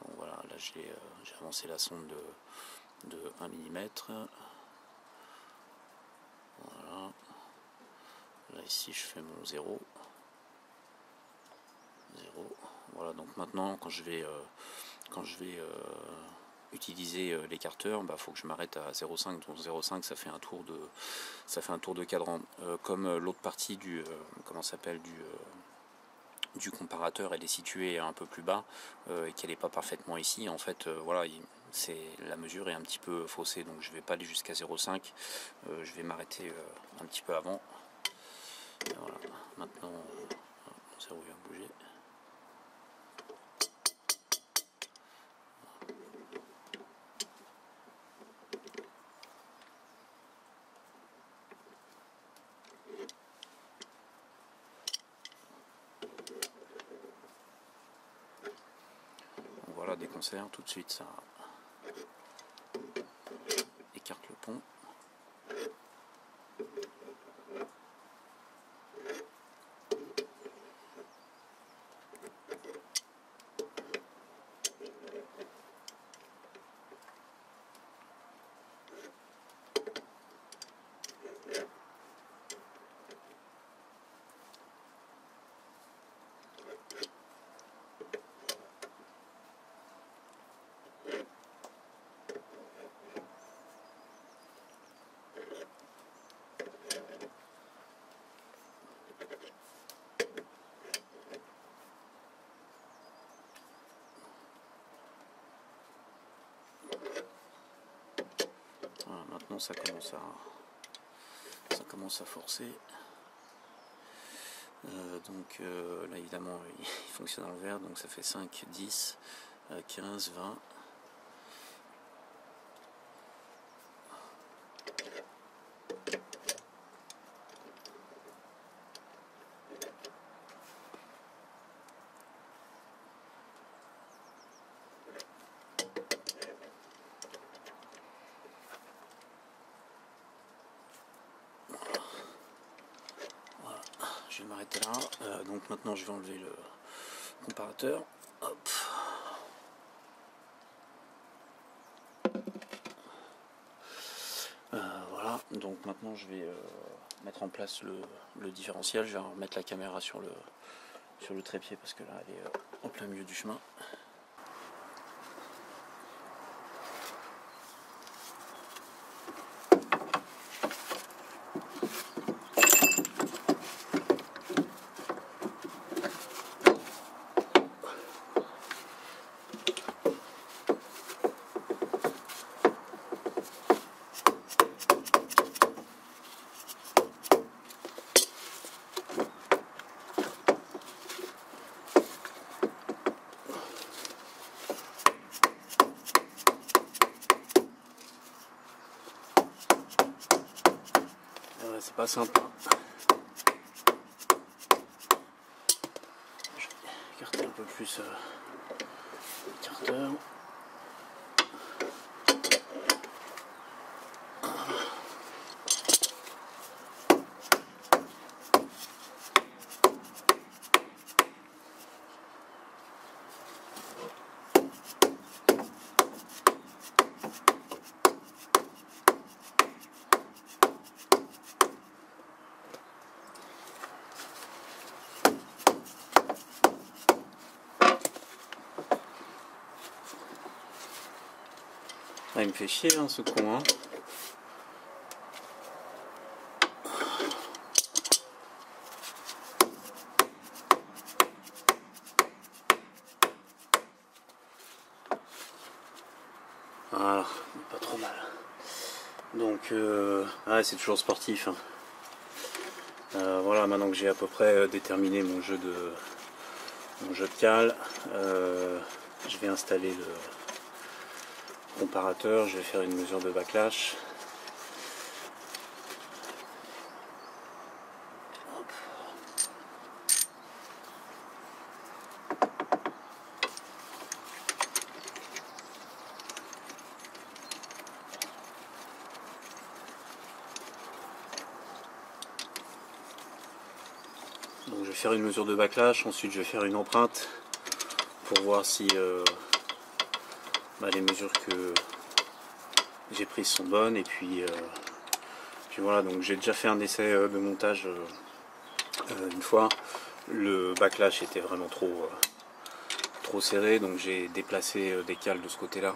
Donc voilà, là j'ai avancé la sonde de 1 mm. Voilà. Là ici je fais mon 0. Voilà, donc maintenant quand je vais utiliser l'écarteur, bah, faut que je m'arrête à 0,5. Donc 0,5 ça fait un tour de cadran. Comme l'autre partie du du comparateur, elle est située un peu plus bas et qu'elle n'est pas parfaitement ici, en fait voilà, la mesure est un petit peu faussée, donc je vais pas aller jusqu'à 0,5, je vais m'arrêter un petit peu avant. Et voilà, maintenant mon cerveau vient bouger. Voilà, dès qu'on serre, tout de suite ça écarte le pont. Voilà, maintenant ça commence à forcer. Donc là évidemment il fonctionne à l'envers, donc ça fait 5, 10, 15, 20. Je vais m'arrêter là. Donc maintenant je vais enlever le comparateur. Hop. Voilà, donc maintenant je vais mettre en place le différentiel. Je vais remettre la caméra sur le trépied parce que là elle est en plein milieu du chemin. pas simple. Je vais écarter un peu plus l'écarteur. Ah, il me fait chier hein, ce con hein. Voilà, pas trop mal. Donc ouais, c'est toujours sportif hein. Voilà, maintenant que j'ai à peu près déterminé mon jeu de cale, je vais installer le comparateur, je vais faire une mesure de backlash. Donc je vais faire une mesure de backlash, ensuite je vais faire une empreinte pour voir si les mesures que j'ai prises sont bonnes, et puis voilà. Donc j'ai déjà fait un essai de montage une fois. Le backlash était vraiment trop serré, donc j'ai déplacé des cales de ce côté là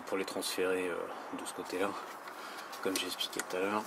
pour les transférer de ce côté là, comme j'ai expliqué tout à l'heure.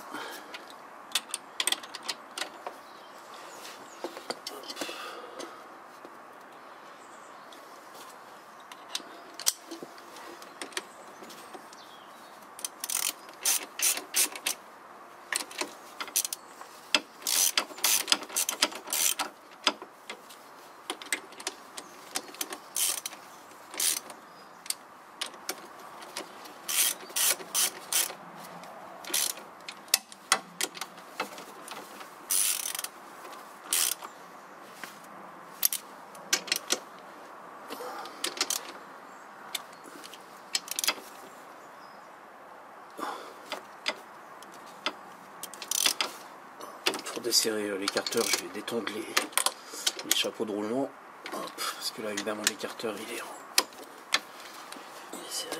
Pour desserrer l'écarteur, je vais détendre les chapeaux de roulement. Hop, parce que là évidemment l'écarteur il est serré.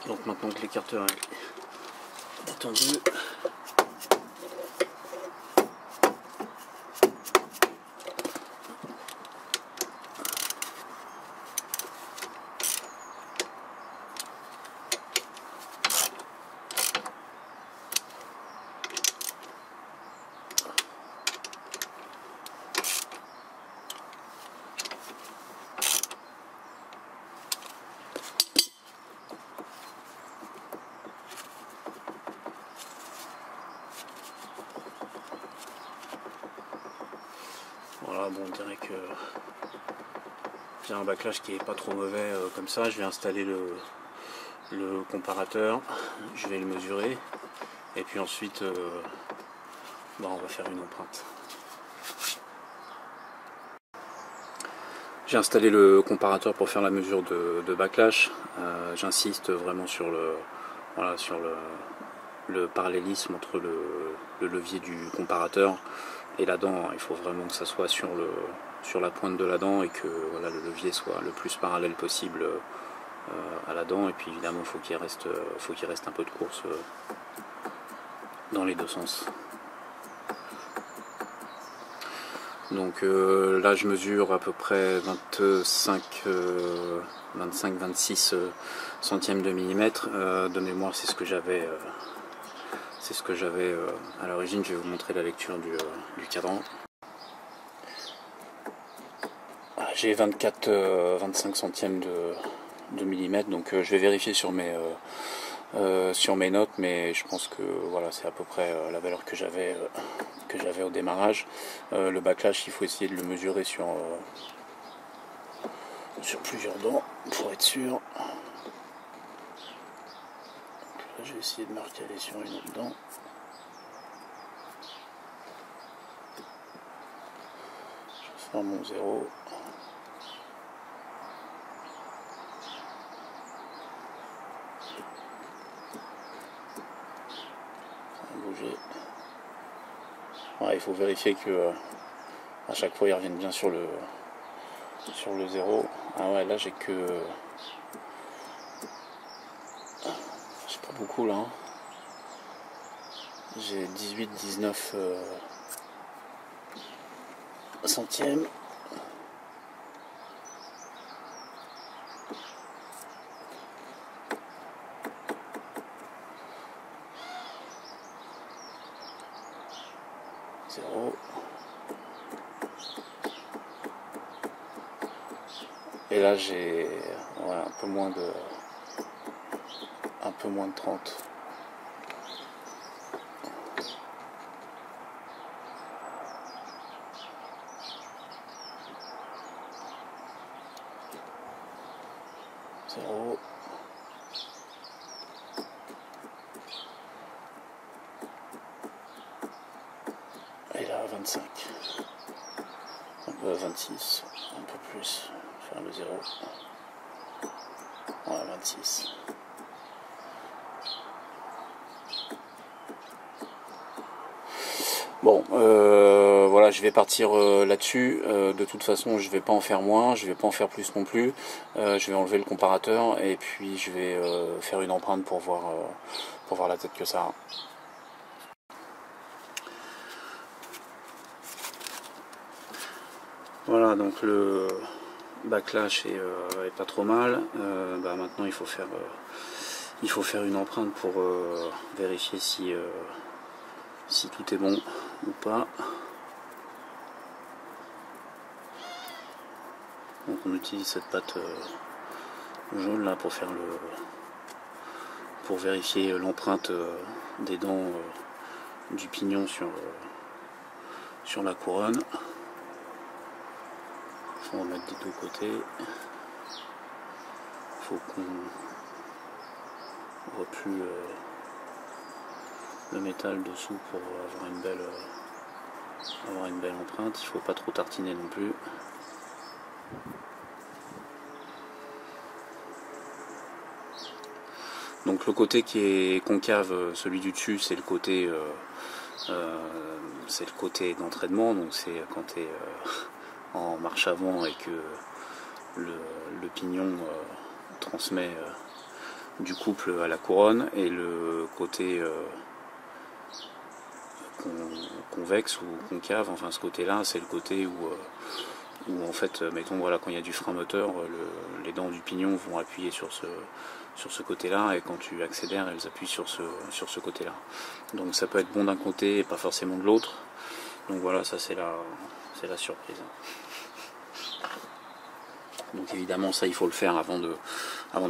Donc maintenant que l'écarteur est détendu, voilà, bon, on dirait que j'ai un backlash qui est pas trop mauvais comme ça. Je vais installer le comparateur, je vais le mesurer, et puis ensuite on va faire une empreinte. J'ai installé le comparateur pour faire la mesure de backlash. J'insiste vraiment sur le parallélisme entre le levier du comparateur et la dent. Il faut vraiment que ça soit sur la pointe de la dent, et que voilà, le levier soit le plus parallèle possible à la dent. Et puis évidemment il faut qu'il reste un peu de course dans les deux sens. Donc là je mesure à peu près 25-26 centièmes de millimètre. De mémoire c'est ce que j'avais à l'origine. Je vais vous montrer la lecture du cadran. J'ai 25 centièmes de millimètre, donc je vais vérifier sur mes notes, mais je pense que voilà, c'est à peu près la valeur que j'avais au démarrage. Le backlash, il faut essayer de le mesurer sur plusieurs dents pour être sûr. Donc là, je vais essayer de me recaler sur une autre dent. Je vais faire mon 0. Ouais, il faut vérifier que à chaque fois ils reviennent bien sur le 0. Ah ouais, là j'ai pas beaucoup là. J'ai 18-19 centièmes. Et là j'ai un peu moins de 30. Zéro. Et là 25. 26, un peu plus. Faire le 0. Ouais, 26. Bon, voilà, je vais partir là-dessus. De toute façon, je vais pas en faire moins, je vais pas en faire plus non plus. Je vais enlever le comparateur et puis je vais faire une empreinte pour voir la tête que ça a. Voilà, donc le backlash est pas trop mal. Maintenant, il faut faire une empreinte pour vérifier si tout est bon ou pas. Donc on utilise cette pâte jaune là pour vérifier l'empreinte des dents du pignon sur la couronne. On va mettre des deux côtés. Il faut qu'on repue le métal dessous pour avoir une belle empreinte. Il ne faut pas trop tartiner non plus. Donc le côté qui est concave, celui du dessus, c'est le côté d'entraînement. Donc c'est quand tu es en marche avant et que le pignon transmet du couple à la couronne, et le côté convexe ou concave, enfin ce côté là c'est le côté où en fait, mettons voilà, quand il y a du frein moteur, les dents du pignon vont appuyer sur ce côté là, et quand tu accélères elles appuient sur ce côté là. Donc ça peut être bon d'un côté et pas forcément de l'autre. Donc voilà, ça c'est la surprise. Donc évidemment ça il faut le faire avant de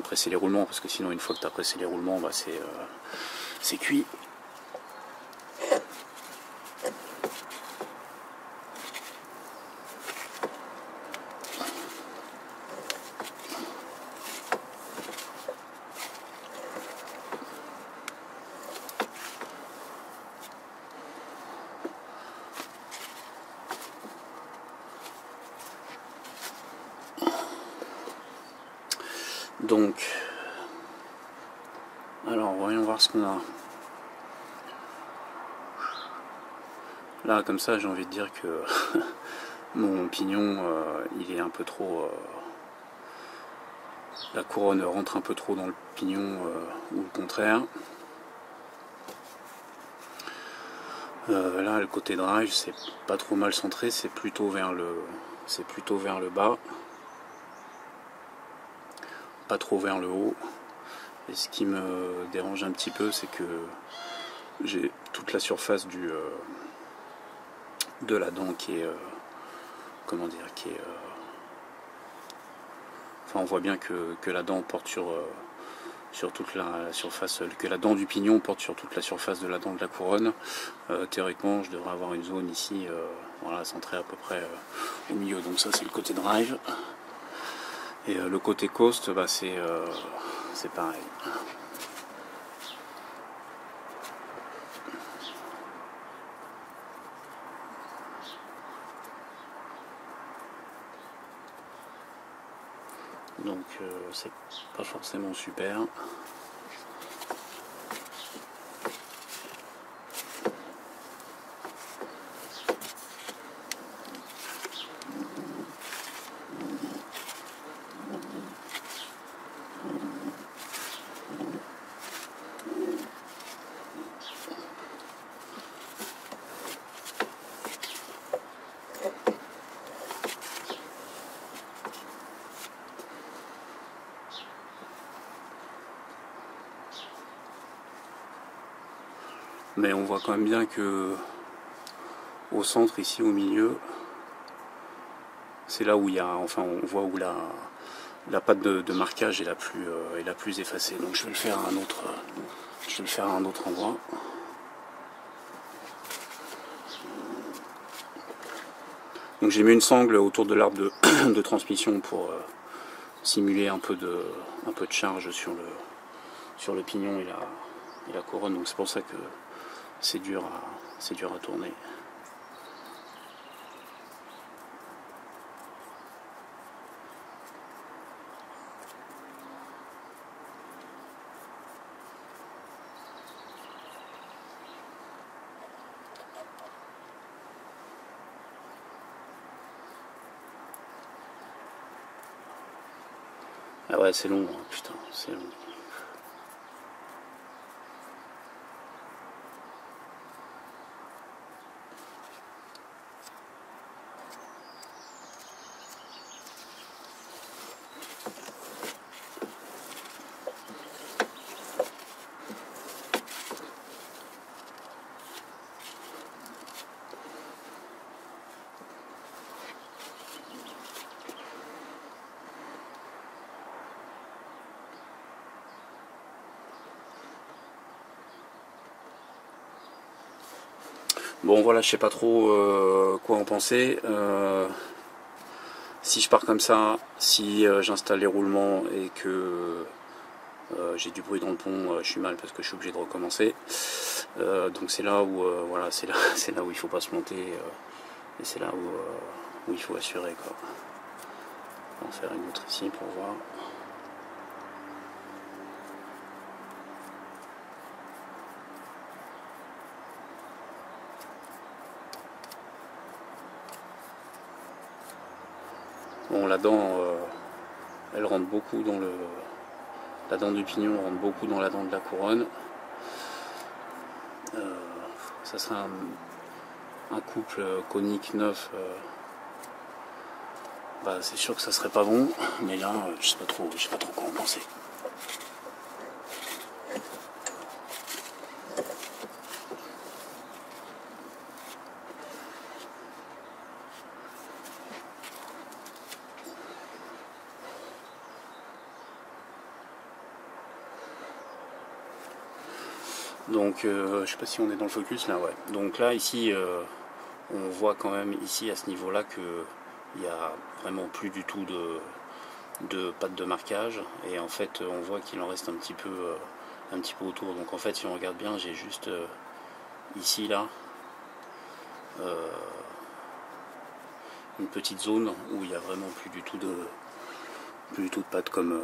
presser les roulements, parce que sinon une fois que tu as pressé les roulements, c'est cuit. Donc, alors voyons voir ce qu'on a. Là, comme ça, j'ai envie de dire que mon pignon, il est un peu trop... la couronne rentre un peu trop dans le pignon, ou le contraire. Là le côté drive c'est pas trop mal centré, c'est plutôt vers le bas, pas trop vers le haut. Et ce qui me dérange un petit peu, c'est que j'ai toute la surface de la dent qui est comment dire, enfin on voit bien que la dent porte sur toute la surface, que la dent du pignon porte sur toute la surface de la dent de la couronne. Théoriquement, je devrais avoir une zone ici, voilà, centrée à peu près au milieu. Donc ça, c'est le côté drive. Et le côté coast, bah, c'est pareil. Donc c'est pas forcément super. Mais on voit quand même bien que au centre, ici au milieu, c'est là où il y a, enfin on voit où la patte de marquage est la plus effacée. Donc je vais le faire à un autre endroit. Donc j'ai mis une sangle autour de l'arbre de transmission pour simuler un peu de charge sur le pignon et la couronne. Donc c'est pour ça que c'est dur à tourner. Ah ouais, c'est long, hein, putain, c'est long. Bon voilà, je sais pas trop quoi en penser. Si je pars comme ça, si j'installe les roulements et que j'ai du bruit dans le pont, je suis mal parce que je suis obligé de recommencer. Donc c'est là où voilà, c'est là où il faut pas se monter et c'est là où il faut assurer quoi. On va en faire une autre ici pour voir. Bon, la dent, elle rentre beaucoup dans la dent du pignon rentre beaucoup dans la dent de la couronne. Ça serait un couple conique neuf. Bah, c'est sûr que ça serait pas bon, mais là, je sais pas trop quoi en penser. Donc je sais pas si on est dans le focus là, ouais. Donc là ici on voit quand même ici à ce niveau là que il y a vraiment plus du tout de pattes de marquage et en fait on voit qu'il en reste un petit peu autour. Donc en fait si on regarde bien j'ai juste ici là une petite zone où il n'y a vraiment plus du tout de pattes comme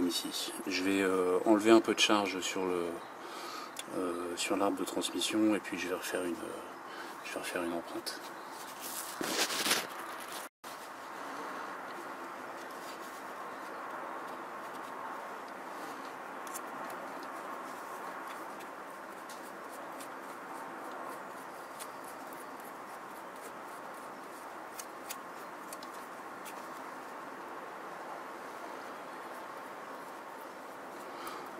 ici. Je vais enlever un peu de charge sur l'arbre de transmission et puis je vais refaire une empreinte.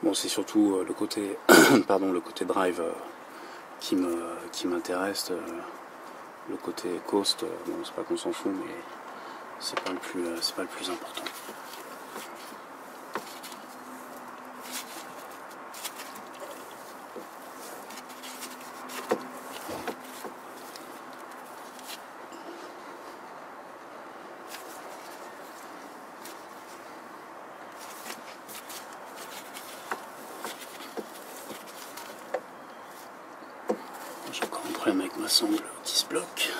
Bon, c'est surtout le côté pardon, le côté drive qui m'intéresse. Le côté coast, bon, c'est pas qu'on s'en fout, mais c'est pas le plus important. J'ai encore un problème avec ma sangle qui se bloque.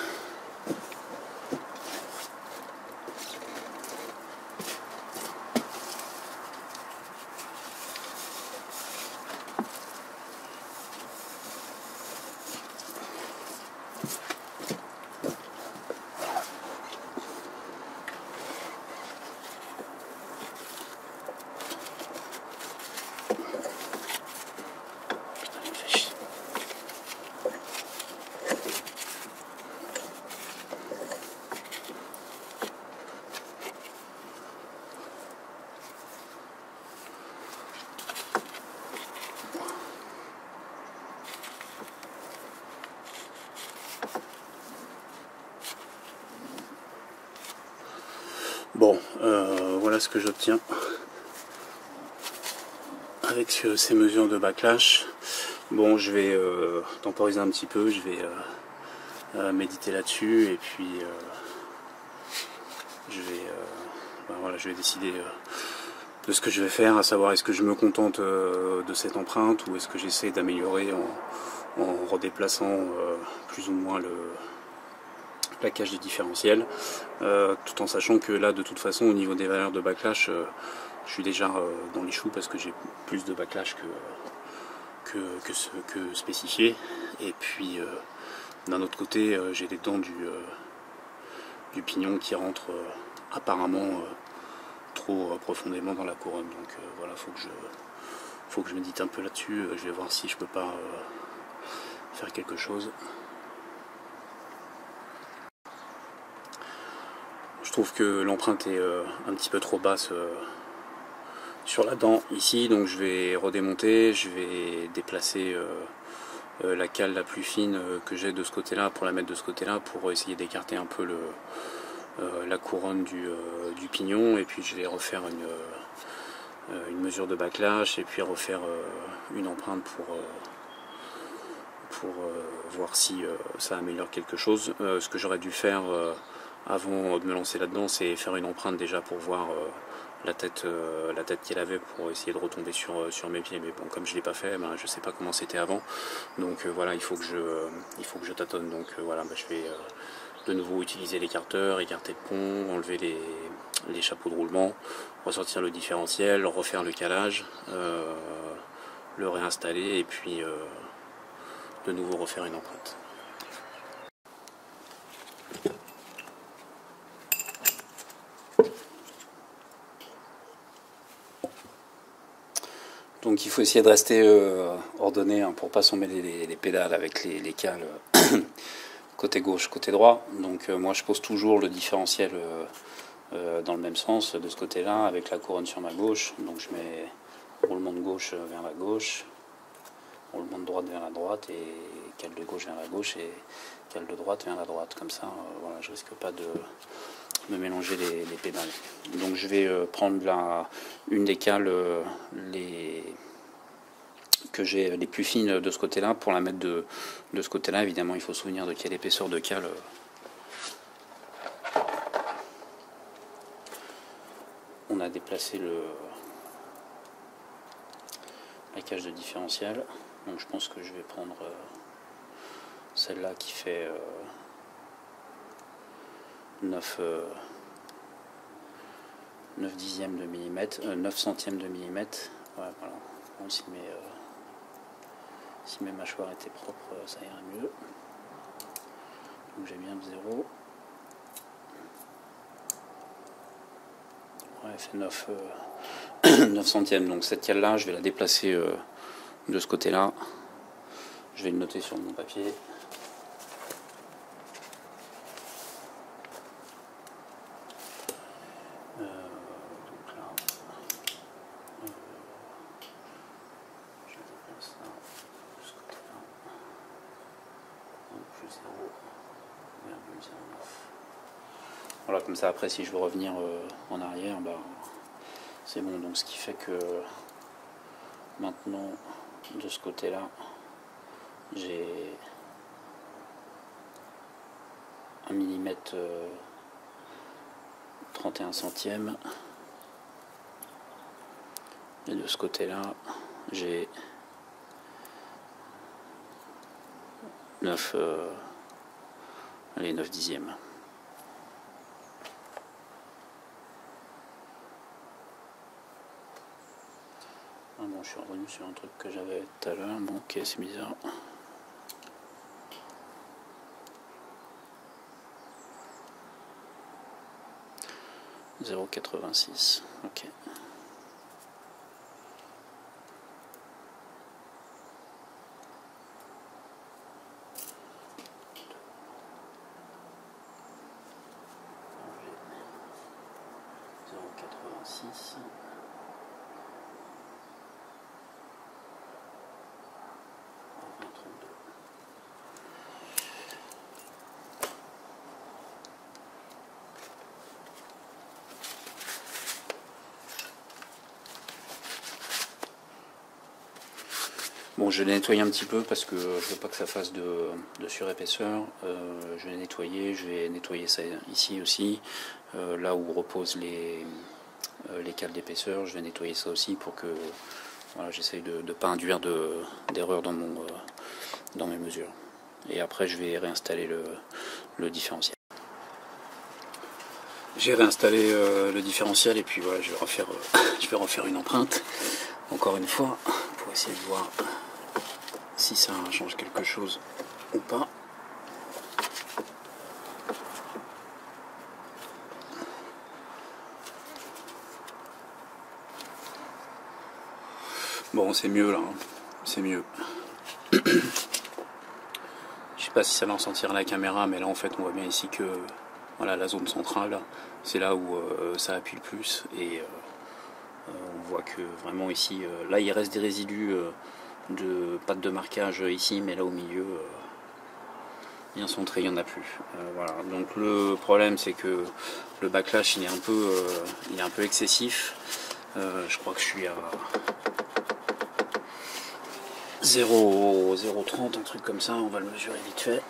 Bon, voilà ce que j'obtiens avec ces mesures de backlash. Bon, je vais temporiser un petit peu, je vais méditer là-dessus et puis je vais décider de ce que je vais faire, à savoir est-ce que je me contente de cette empreinte ou est-ce que j'essaie d'améliorer en redéplaçant plus ou moins le plaquage du différentiel, tout en sachant que là de toute façon au niveau des valeurs de backlash je suis déjà dans les choux parce que j'ai plus de backlash que spécifié, et puis d'un autre côté j'ai les dents du pignon qui rentrent apparemment trop profondément dans la couronne, donc voilà, faut que je médite un peu là-dessus. Je vais voir si je peux pas faire quelque chose. Je trouve que l'empreinte est un petit peu trop basse sur la dent ici, donc je vais redémonter, je vais déplacer la cale la plus fine que j'ai de ce côté-là pour la mettre de ce côté-là pour essayer d'écarter un peu la couronne du pignon, et puis je vais refaire une mesure de backlash et puis refaire une empreinte pour voir si ça améliore quelque chose. Ce que j'aurais dû faire avant de me lancer là-dedans, c'est faire une empreinte déjà pour voir la tête qu'elle avait, pour essayer de retomber sur mes pieds. Mais bon, comme je ne l'ai pas fait, ben, je ne sais pas comment c'était avant. Donc voilà, il faut que je tâtonne. Donc voilà, ben, je vais de nouveau utiliser l'écarteur, écarter le pont, enlever les chapeaux de roulement, ressortir le différentiel, refaire le calage, le réinstaller et puis de nouveau refaire une empreinte. Donc il faut essayer de rester ordonné pour ne pas s'emmêler les pédales avec les cales côté gauche, côté droit. Donc moi je pose toujours le différentiel dans le même sens de ce côté-là, avec la couronne sur ma gauche. Donc je mets roulement de gauche vers la gauche, roulement de droite vers la droite, et cale de gauche vers la gauche et cale de droite vers la droite. Comme ça, voilà, je risque pas de me mélanger les pédales. Donc je vais prendre une des cales que j'ai les plus fines de ce côté-là pour la mettre de ce côté-là. Évidemment, il faut se souvenir de quelle épaisseur de cale on a déplacé la cage de différentiel. Donc je pense que je vais prendre celle-là qui fait 9 dixièmes de millimètre, 9 centièmes de millimètre. Ouais, voilà. Bon, si mes mâchoires étaient propres, ça irait mieux. Donc j'ai bien le 0. Ouais, elle fait 9 centièmes. Donc cette cale-là, je vais la déplacer de ce côté-là. Je vais le noter sur mon papier. Donc là, ça, de ce côté-là, plus 0,09. Voilà, comme ça après si je veux revenir en arrière, bah, c'est bon. Donc ce qui fait que maintenant de ce côté-là, j'ai 1 mm 31 centièmes. Et de ce côté-là, j'ai 9 dixièmes. Ah bon, je suis revenu sur un truc que j'avais tout à l'heure. Bon, ok, c'est bizarre. « 0,86 ». Ok. Bon, je l'ai nettoyé un petit peu parce que je veux pas que ça fasse de surépaisseur. Je vais nettoyer ça ici aussi, là où reposent les cales d'épaisseur. Je vais nettoyer ça aussi pour que voilà, j'essaye de ne pas induire d'erreur dans mes mesures. Et après, je vais réinstaller le différentiel. J'ai réinstallé le différentiel et puis voilà, je vais refaire une empreinte encore une fois pour essayer de voir si ça change quelque chose ou pas. Bon, c'est mieux là, hein. C'est mieux. Je sais pas si ça va en sentir à la caméra, mais là en fait on voit bien ici que voilà, la zone centrale, c'est là où ça appuie le plus et on voit que vraiment ici, là il reste des résidus de pattes de marquage ici, mais là au milieu, bien centré, il n'y en a plus. Voilà. Donc le problème c'est que le backlash il est un peu excessif. Je crois que je suis à 0,30, un truc comme ça, on va le mesurer vite fait.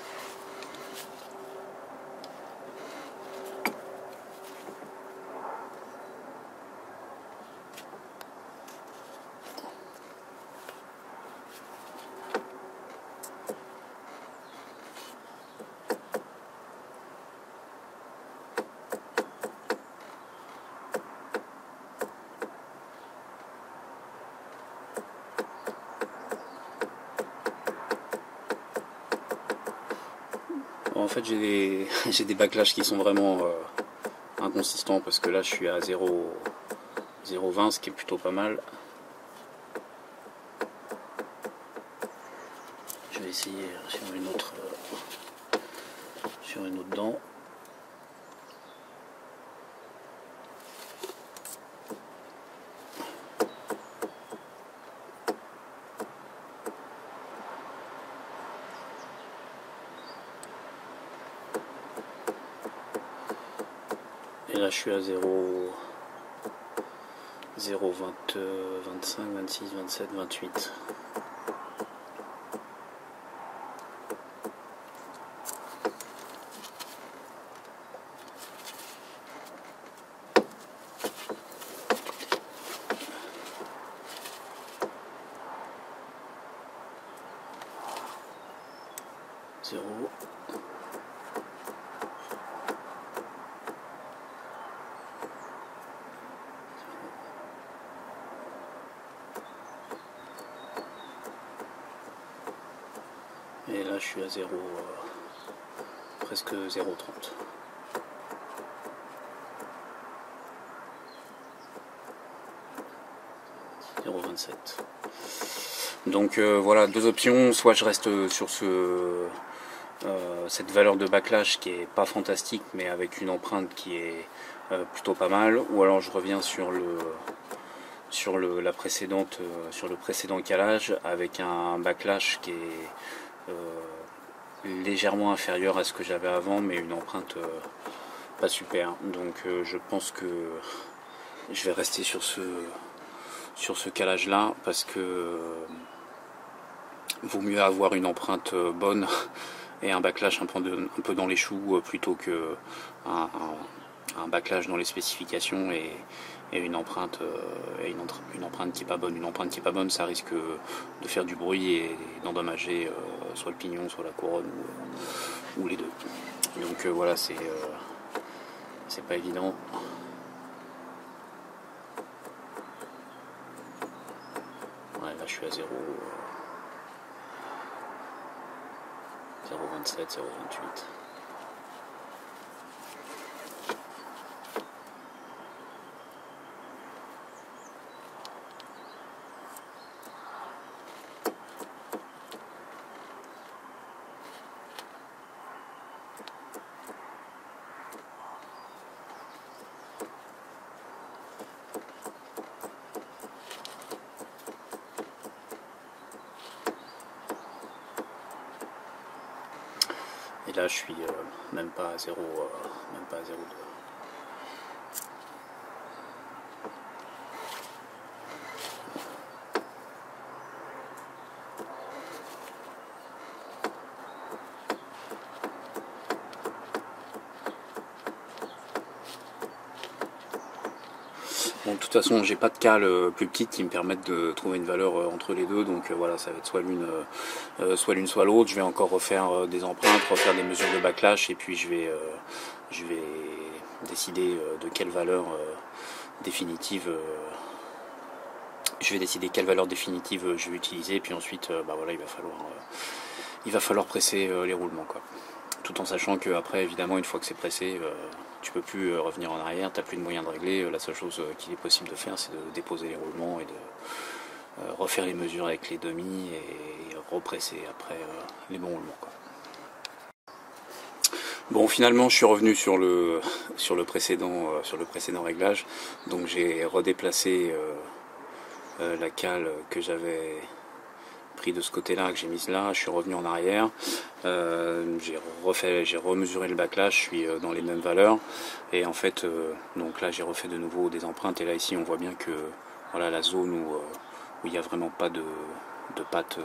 En fait j'ai des backlash qui sont vraiment inconsistants parce que là je suis à 0,20, ce qui est plutôt pas mal. Je vais essayer sur une autre dent. Et là je suis à 0, 25, 26, 27, 28. Et là je suis à 0, presque 0,30. Donc voilà, deux options, soit je reste sur cette valeur de backlash qui est pas fantastique mais avec une empreinte qui est plutôt pas mal, ou alors je reviens sur sur le précédent calage avec un backlash qui est légèrement inférieur à ce que j'avais avant, mais une empreinte pas super. Donc je pense que je vais rester sur ce calage là, parce que vaut mieux avoir une empreinte bonne et un backlash un peu dans les choux plutôt que un backlash dans les spécifications et une empreinte une empreinte qui est pas bonne. Une empreinte qui est pas bonne, ça risque de faire du bruit et d'endommager soit le pignon, soit la couronne ou les deux. Donc voilà, c'est pas évident. Ouais, là je suis à 0,27, 0,28. Et là je suis même pas à 0, même pas à 0,2. Bon, de toute façon, j'ai pas de cale plus petite qui me permettent de trouver une valeur entre les deux, donc voilà, ça va être soit l'une soit l'autre. Je vais encore refaire des empreintes, refaire des mesures de backlash, et puis je vais décider de quelle valeur définitive je vais vais utiliser, puis ensuite bah voilà, il va falloir presser les roulements, quoi. Tout en sachant que après, évidemment, une fois que c'est pressé, tu peux plus revenir en arrière, tu n'as plus de moyen de régler. La seule chose qu'il est possible de faire, c'est de déposer les roulements et de refaire les mesures avec les demi et represser après les bons roulements, quoi. Bon, finalement, je suis revenu sur le précédent réglage. Donc j'ai redéplacé la cale que j'avais pris de ce côté-là, que j'ai mise là. Je suis revenu en arrière. J'ai remesuré le backlash. Je suis dans les mêmes valeurs. Et en fait, donc là, j'ai refait de nouveau des empreintes. Et là, ici, on voit bien que voilà, la zone où il n'y a vraiment pas de patte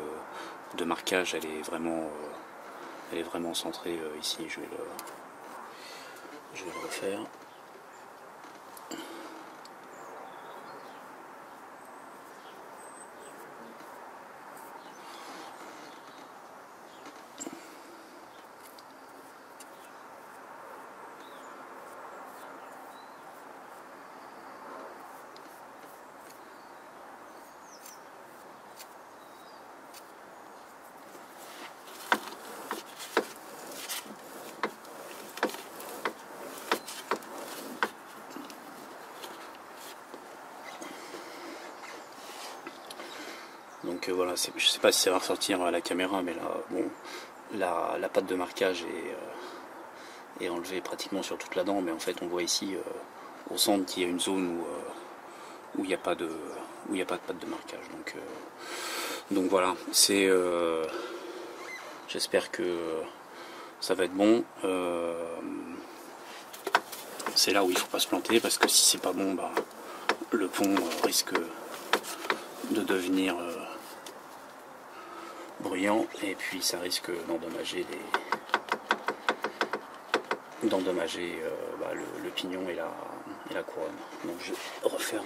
de marquage, elle est vraiment centrée ici. Je vais le refaire. Donc voilà, je sais pas si ça va ressortir à la caméra, mais là, bon, la patte de marquage est enlevée pratiquement sur toute la dent, mais en fait, on voit ici au centre qu'il y a une zone où il n'y a pas de patte de marquage. Donc voilà, j'espère que ça va être bon. C'est là où il faut pas se planter, parce que si c'est pas bon, bah, le pont risque de devenir bruyant, et puis ça risque d'endommager le pignon et la couronne. Donc je vais refaire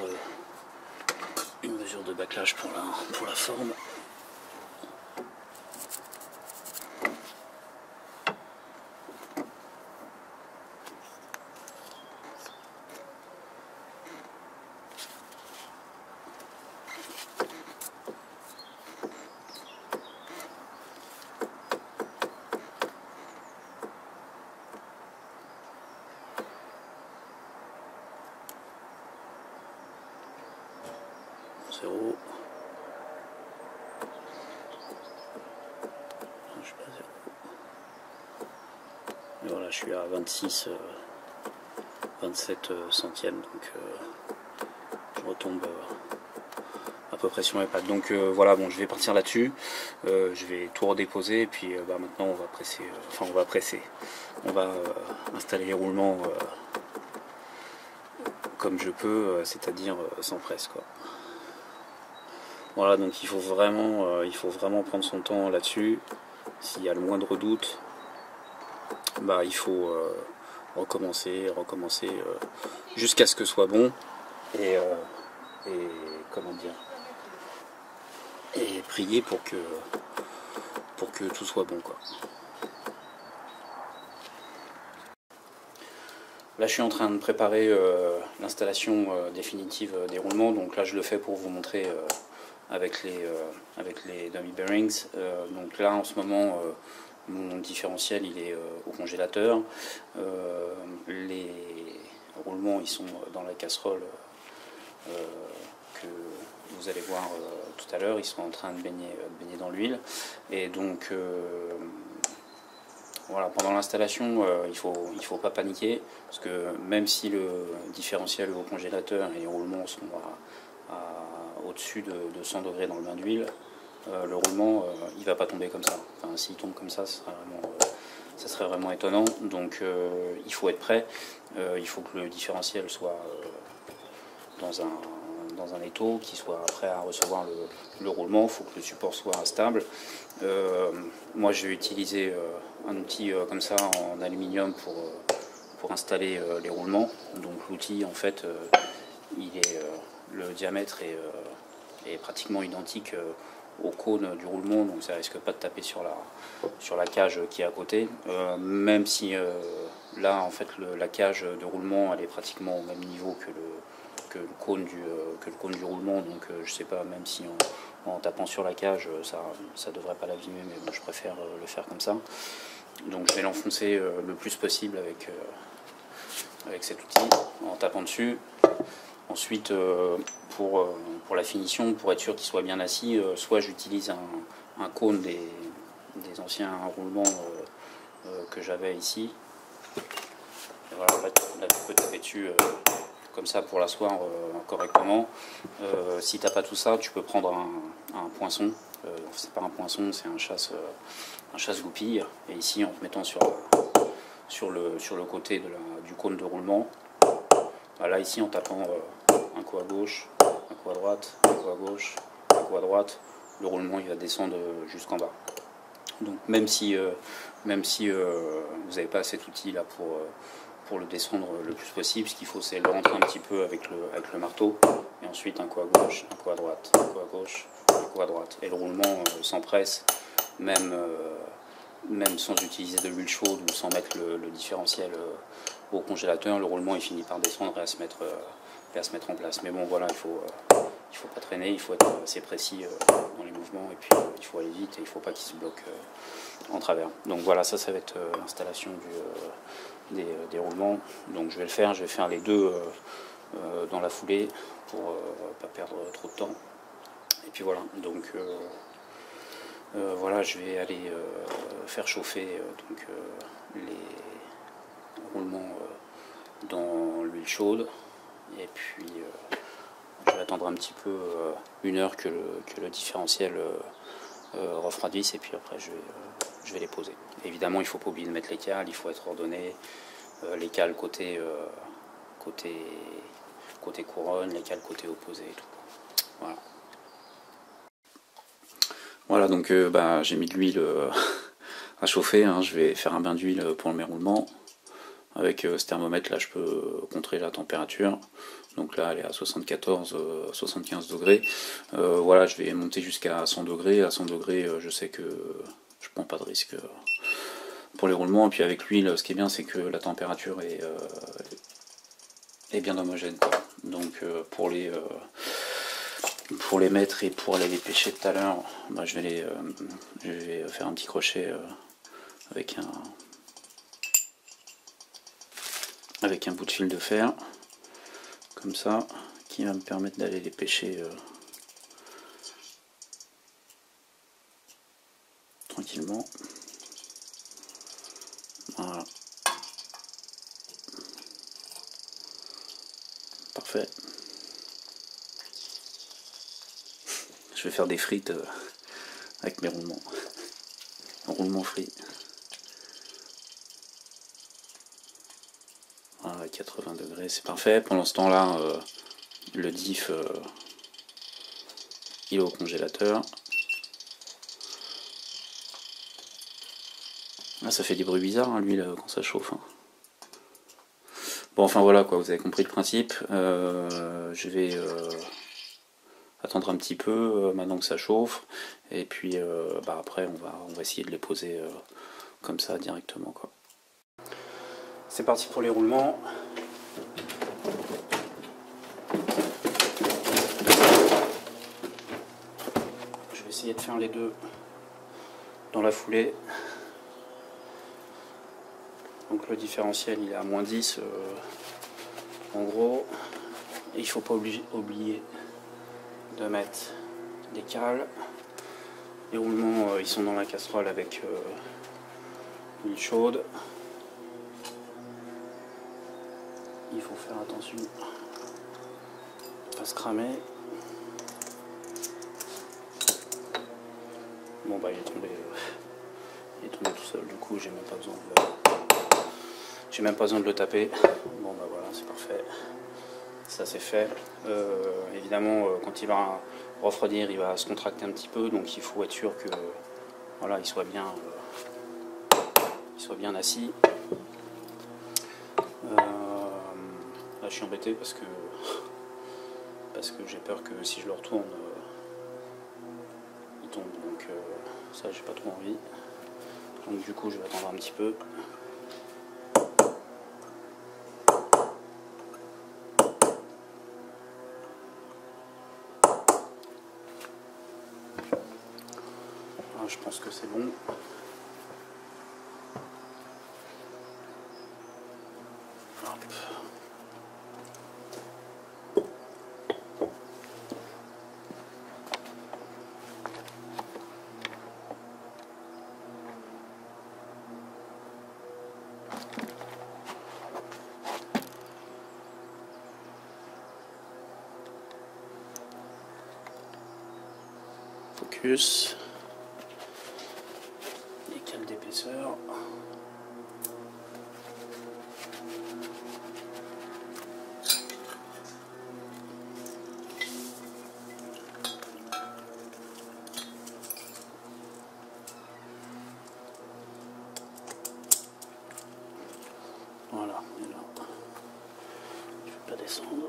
une mesure de backlash pour la forme. Zéro. Je suis pas à 0. Et voilà, je suis à 27 centièmes, donc je retombe peu près sur mes pattes. Donc voilà, bon, je vais partir là-dessus, je vais tout redéposer et puis maintenant on va presser, on va installer les roulements comme je peux, c'est-à-dire sans presse, quoi. Voilà, donc il faut vraiment prendre son temps là-dessus. S'il y a le moindre doute, il faut recommencer jusqu'à ce que ce soit bon et comment dire, et prier pour que tout soit bon, quoi. Là je suis en train de préparer l'installation définitive des roulements, donc là je le fais pour vous montrer avec les dummy bearings. Donc là en ce moment mon différentiel il est au congélateur, les roulements ils sont dans la casserole que vous allez voir tout à l'heure, ils sont en train de baigner dans l'huile, et donc voilà, pendant l'installation il faut pas paniquer, parce que même si le différentiel au congélateur et les roulements sont au-dessus de 100 degrés dans le bain d'huile, le roulement il va pas tomber comme ça. Enfin, s'il tombe comme ça, ça serait vraiment étonnant. Donc il faut être prêt, il faut que le différentiel soit dans un étau qui soit prêt à recevoir le roulement. Il faut que le support soit stable. Moi je vais utiliser un outil comme ça en aluminium pour installer les roulements. Donc l'outil en fait le diamètre est pratiquement identique au cône du roulement, donc ça risque pas de taper sur la cage qui est à côté, même si là en fait la cage de roulement elle est pratiquement au même niveau que le cône du roulement, donc je sais pas, même si en tapant sur la cage ça devrait pas l'abîmer, mais bon, je préfère le faire comme ça. Donc je vais l'enfoncer le plus possible avec cet outil en tapant dessus. Ensuite pour la finition, pour être sûr qu'il soit bien assis, soit j'utilise un cône des anciens roulements que j'avais ici. Et voilà, là tu peux taper dessus comme ça pour l'asseoir correctement. Si t'as pas tout ça, tu peux prendre un poinçon. C'est pas un poinçon, c'est un chasse-goupille. Et ici, en te mettant sur le côté du cône de roulement, là ici en tapant un coup à gauche, un coup à droite, un coup à gauche, un coup à droite, le roulement il va descendre jusqu'en bas. Donc même si vous n'avez pas cet outil là pour le descendre le plus possible, ce qu'il faut c'est le rentrer un petit peu avec le marteau, et ensuite un coup à gauche, un coup à droite, un coup à gauche, un coup à droite, et le roulement s'empresse, même sans utiliser de l'huile chaude ou sans mettre le différentiel au congélateur, le roulement il finit par descendre et à se mettre en place. Mais bon voilà, il faut pas traîner, il faut être assez précis dans les mouvements, et puis il faut aller vite et il faut pas qu'il se bloque en travers. Donc voilà, ça va être l'installation des roulements. Donc je vais faire les deux dans la foulée pour pas perdre trop de temps. Et puis voilà, donc voilà, je vais aller faire chauffer les roulements dans l'huile chaude, et puis je vais attendre un petit peu, 1 heure que le différentiel refroidisse, et puis après je vais les poser. Évidemment il ne faut pas oublier de mettre les cales, il faut être ordonné, les cales côté couronne, les cales côté opposé et tout. Voilà. Voilà, donc j'ai mis de l'huile à chauffer, hein. Je vais faire un bain d'huile pour mes roulements. Avec ce thermomètre là je peux contrer la température, donc là elle est à 75 degrés. Voilà, je vais monter jusqu'à 100 degrés. À 100 degrés je sais que je prends pas de risque pour les roulements, et puis avec l'huile ce qui est bien c'est que la température est bien homogène, quoi. Donc pour les mettre et pour aller les pêcher tout à l'heure, je vais faire un petit crochet avec un bout de fil de fer, comme ça, qui va me permettre d'aller les pêcher tranquillement. Voilà. Parfait. Je vais faire des frites avec mes roulements. Roulement frit. Voilà, 80 degrés, c'est parfait. Pendant ce temps-là, le diff il est au congélateur. Ah, ça fait des bruits bizarres, hein, l'huile, quand ça chauffe. Hein. Bon, enfin voilà, quoi, vous avez compris le principe. Je vais attendre un petit peu maintenant que ça chauffe. Et puis après, on va essayer de les poser comme ça directement, quoi. C'est parti pour les roulements. Je vais essayer de faire les deux dans la foulée. Donc le différentiel il est à moins 10 en gros. Et il ne faut pas oublier de mettre des cales. Les roulements ils sont dans la casserole avec l'huile chaude. Il faut faire attention à pas se cramer. Bon bah il est tombé tout seul, du coup j'ai même pas besoin de le taper. Bon bah voilà, c'est parfait. Ça c'est fait. Évidemment quand il va refroidir, il va se contracter un petit peu, donc il faut être sûr que voilà, il soit bien assis. Là je suis embêté parce que j'ai peur que si je le retourne il tombe, donc ça j'ai pas trop envie. Donc du coup je vais attendre un petit peu. Là, je pense que c'est bon. Hop. Focus. Les cales d'épaisseur. Voilà, et là, je ne vais pas descendre.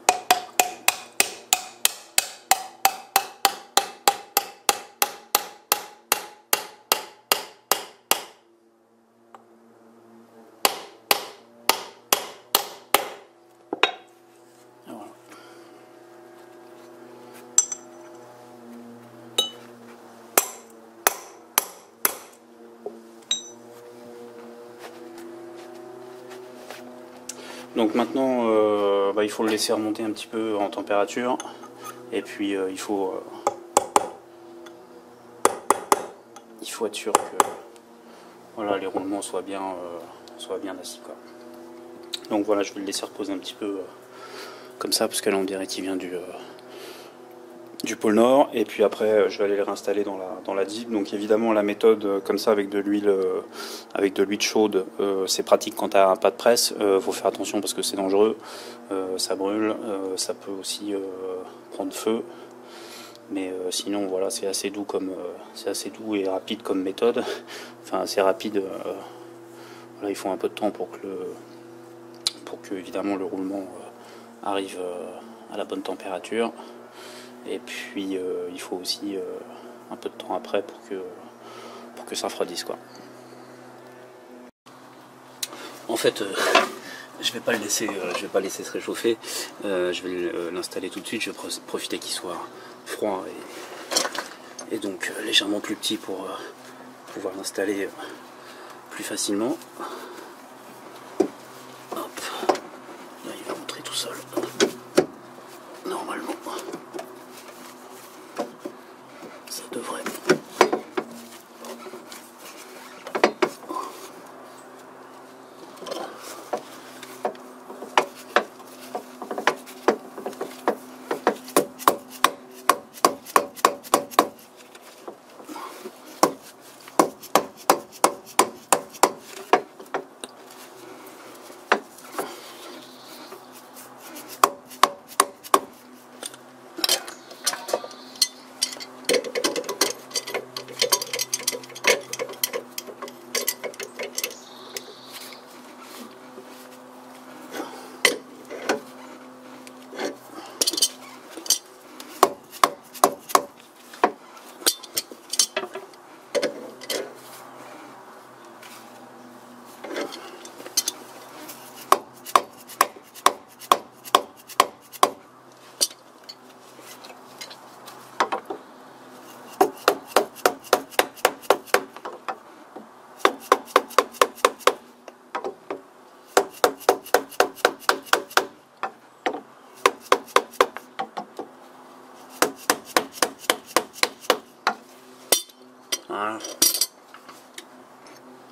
Et voilà. Donc maintenant, il faut le laisser remonter un petit peu en température, et puis il faut être sûr que voilà, les roulements soient bien assis, quoi. Donc voilà, je vais le laisser reposer un petit peu comme ça, parce que là on dirait qu'il vient du pôle Nord, et puis après je vais aller le réinstaller dans la dip. Donc évidemment la méthode comme ça avec de l'huile chaude, c'est pratique quand t'as pas de presse. Faut faire attention parce que c'est dangereux, ça brûle, ça peut aussi prendre feu, mais sinon voilà, c'est assez doux et rapide comme méthode. Enfin assez rapide. Voilà, il faut un peu de temps pour que évidemment le roulement arrive à la bonne température. Et puis il faut aussi un peu de temps après pour que ça refroidisse, quoi. En fait je vais pas laisser se réchauffer, je vais l'installer tout de suite. Je vais profiter qu'il soit froid et donc légèrement plus petit pour pouvoir l'installer plus facilement. Hop. Là il va rentrer tout seul normalement. Ça devrait.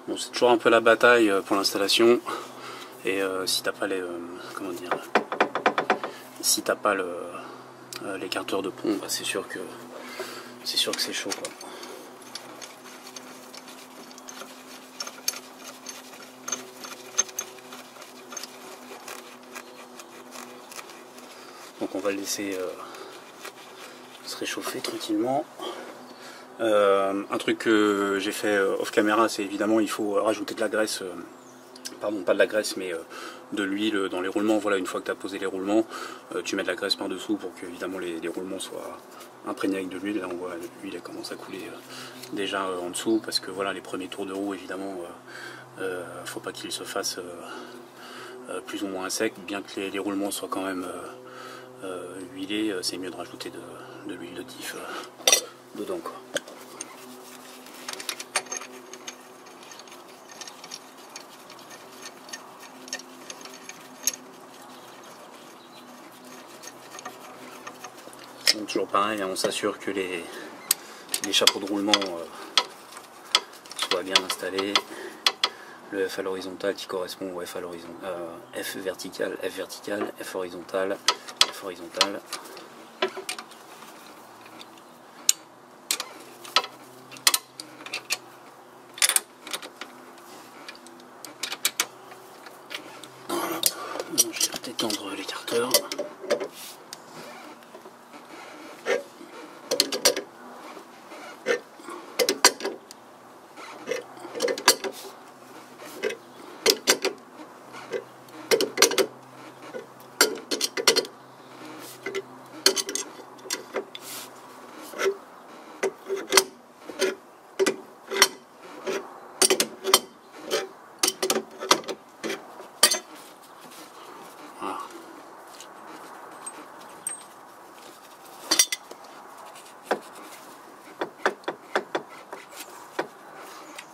Bon, c'est toujours un peu la bataille pour l'installation. Et si t'as pas les... comment dire... Si t'as pas l'écarteur de pont, bah, c'est sûr que c'est chaud quoi. Donc on va le laisser se réchauffer tranquillement. Un truc que j'ai fait off caméra, c'est évidemment il faut rajouter de la graisse, pardon pas de la graisse mais de l'huile dans les roulements. Voilà, une fois que tu as posé les roulements, tu mets de la graisse par dessous pour que évidemment les roulements soient imprégnés avec de l'huile. Là on voit l'huile elle commence à couler déjà en dessous, parce que voilà, les premiers tours de roue évidemment faut pas qu'ils se fassent plus ou moins secs, bien que les roulements soient quand même huilés. C'est mieux de rajouter de l'huile de tif dedans quoi. Donc, toujours pareil, on s'assure que les chapeaux de roulement soient bien installés. Le F à l'horizontale qui correspond au F à l'horizontale, F vertical, F vertical, F horizontal, F horizontal. Voilà. Maintenant, je vais détendre l'écarteur.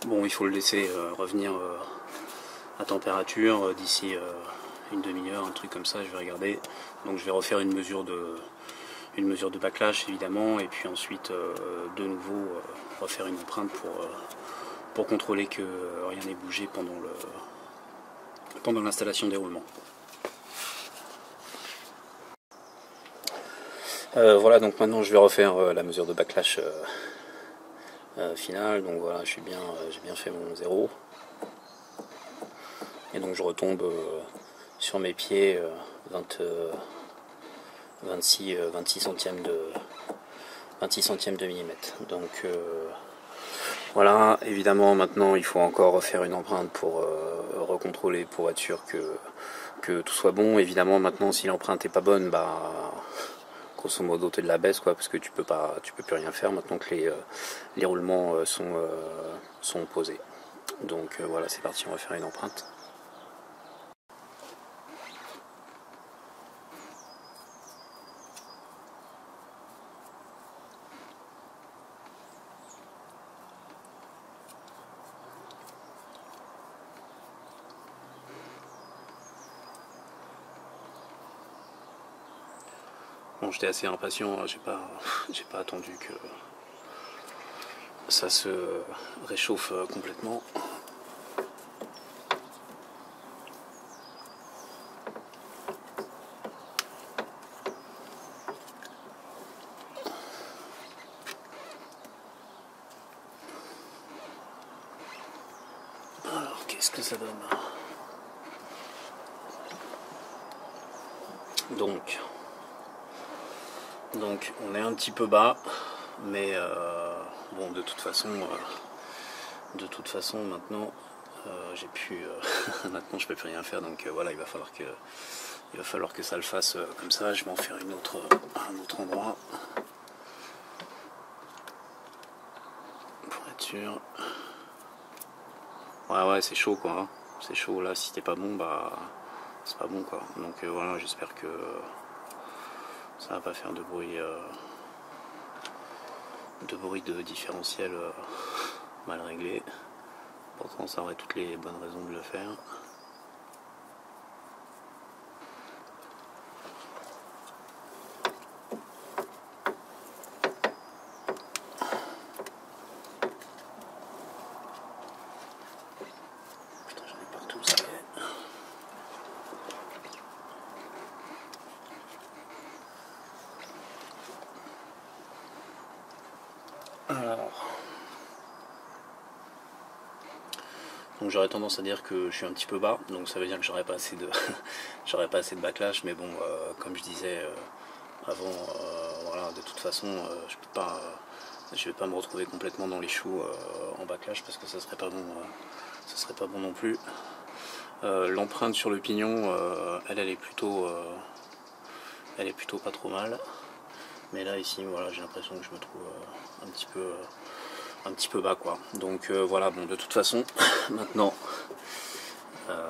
Bon, il faut le laisser revenir à température d'ici une demi-heure, un truc comme ça, je vais regarder. Donc je vais refaire une mesure de backlash évidemment, et puis ensuite de nouveau refaire une empreinte pour contrôler que rien n'ait bougé pendant l'installation des roulements. Voilà, donc maintenant je vais refaire la mesure de backlash finale. Donc voilà, j'ai bien fait mon 0. Et donc je retombe sur mes pieds 26 centièmes de millimètre. Donc voilà, évidemment maintenant il faut encore refaire une empreinte pour recontrôler, pour être sûr que tout soit bon. Évidemment maintenant, si l'empreinte est pas bonne, bah grosso modo t'es de la baisse quoi, parce que tu peux plus rien faire maintenant que les roulements sont posés. Donc voilà, c'est parti, on va faire une empreinte. Bon, j'étais assez impatient, j'ai pas attendu que ça se réchauffe complètement. Alors, qu'est-ce que ça donne? Donc on est un petit peu bas, mais bon, de toute façon maintenant j'ai pu maintenant je peux plus rien faire, donc voilà, il va falloir que ça le fasse comme ça. Je vais en faire un autre endroit pour être sûr. Ouais, c'est chaud quoi, hein. C'est chaud là, si t'es pas bon, bah c'est pas bon quoi. Donc voilà, j'espère que ça va pas faire de bruit de différentiel mal réglé. Pourtant ça aurait toutes les bonnes raisons de le faire. Donc j'aurais tendance à dire que je suis un petit peu bas, donc ça veut dire que j'aurais pas assez de j'aurais pas assez de backlash, mais bon, comme je disais avant, voilà, de toute façon, je vais pas me retrouver complètement dans les choux en backlash parce que ça serait pas bon, non plus. L'empreinte sur le pignon, elle est plutôt pas trop mal, mais là ici, voilà, j'ai l'impression que je me trouve un petit peu bas, quoi. Donc voilà, bon, de toute façon, maintenant,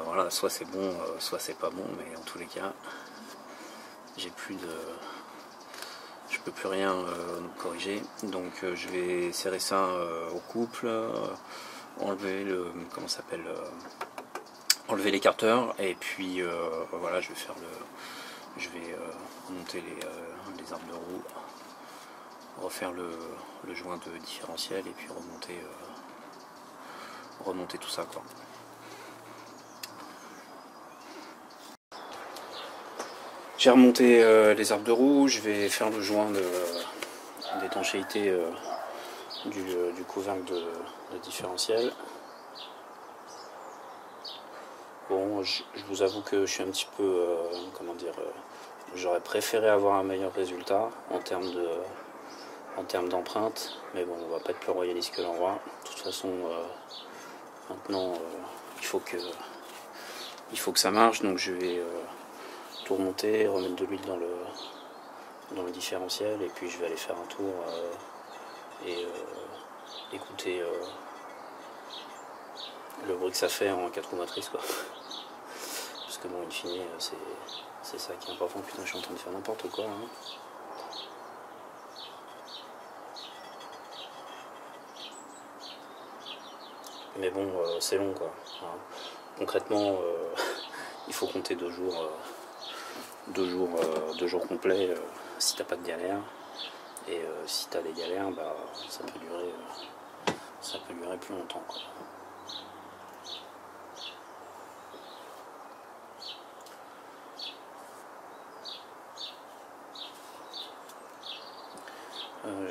voilà, soit c'est bon, soit c'est pas bon, mais en tous les cas, je peux plus rien corriger. Donc je vais serrer ça au couple, enlever enlever l'écarteur, et puis voilà, je vais remonter les arbres de roue, refaire le joint de différentiel, et puis remonter tout ça, quoi. J'ai remonté les arbres de roue, je vais faire le joint d'étanchéité du couvercle de différentiel. Bon, je vous avoue que je suis un petit peu, j'aurais préféré avoir un meilleur résultat en termes d'empreinte, mais bon, on va pas être plus royaliste que l'on va. De toute façon, maintenant, il faut que ça marche, donc je vais tout remonter, remettre de l'huile dans le différentiel, et puis je vais aller faire un tour et écouter le bruit que ça fait en 4 roues motrices, quoi. Parce que bon, in fine, c'est ça qui est important. Putain, je suis en train de faire n'importe quoi, hein. Mais bon, c'est long, quoi. Hein. Concrètement, il faut compter 2 jours. 2 jours complets si t'as pas de galère, et si t'as des galères, bah, ça peut durer plus longtemps, quoi.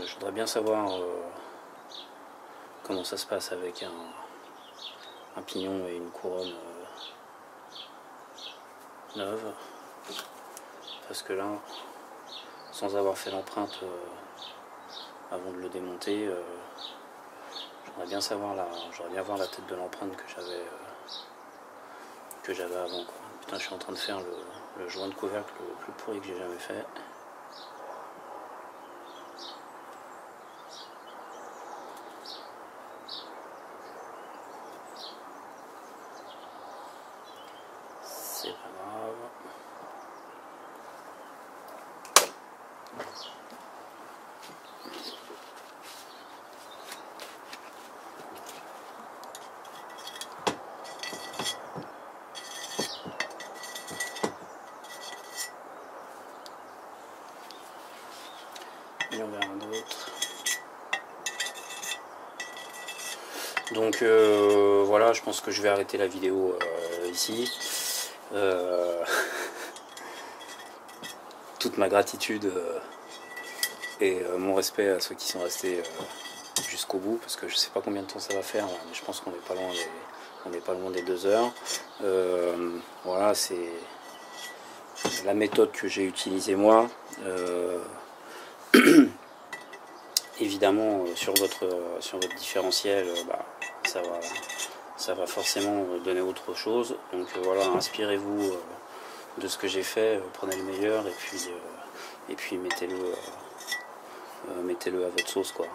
Je voudrais bien savoir comment ça se passe avec un pignon et une couronne neuve, parce que là, sans avoir fait l'empreinte avant de le démonter, j'aimerais bien voir la tête de l'empreinte que j'avais avant, quoi. Putain, je suis en train de faire le joint de couvercle le plus pourri que j'ai jamais fait. C'est pas grave. Et on verra un autre. Donc voilà, je pense que je vais arrêter la vidéo ici. Toute ma gratitude et mon respect à ceux qui sont restés jusqu'au bout, parce que je sais pas combien de temps ça va faire, mais je pense qu'on n'est pas loin des 2 heures. Voilà, c'est la méthode que j'ai utilisée moi. Évidemment, sur votre différentiel, ça va forcément donner autre chose. Donc voilà, inspirez-vous de ce que j'ai fait, prenez le meilleur, et puis mettez-le à votre sauce, quoi.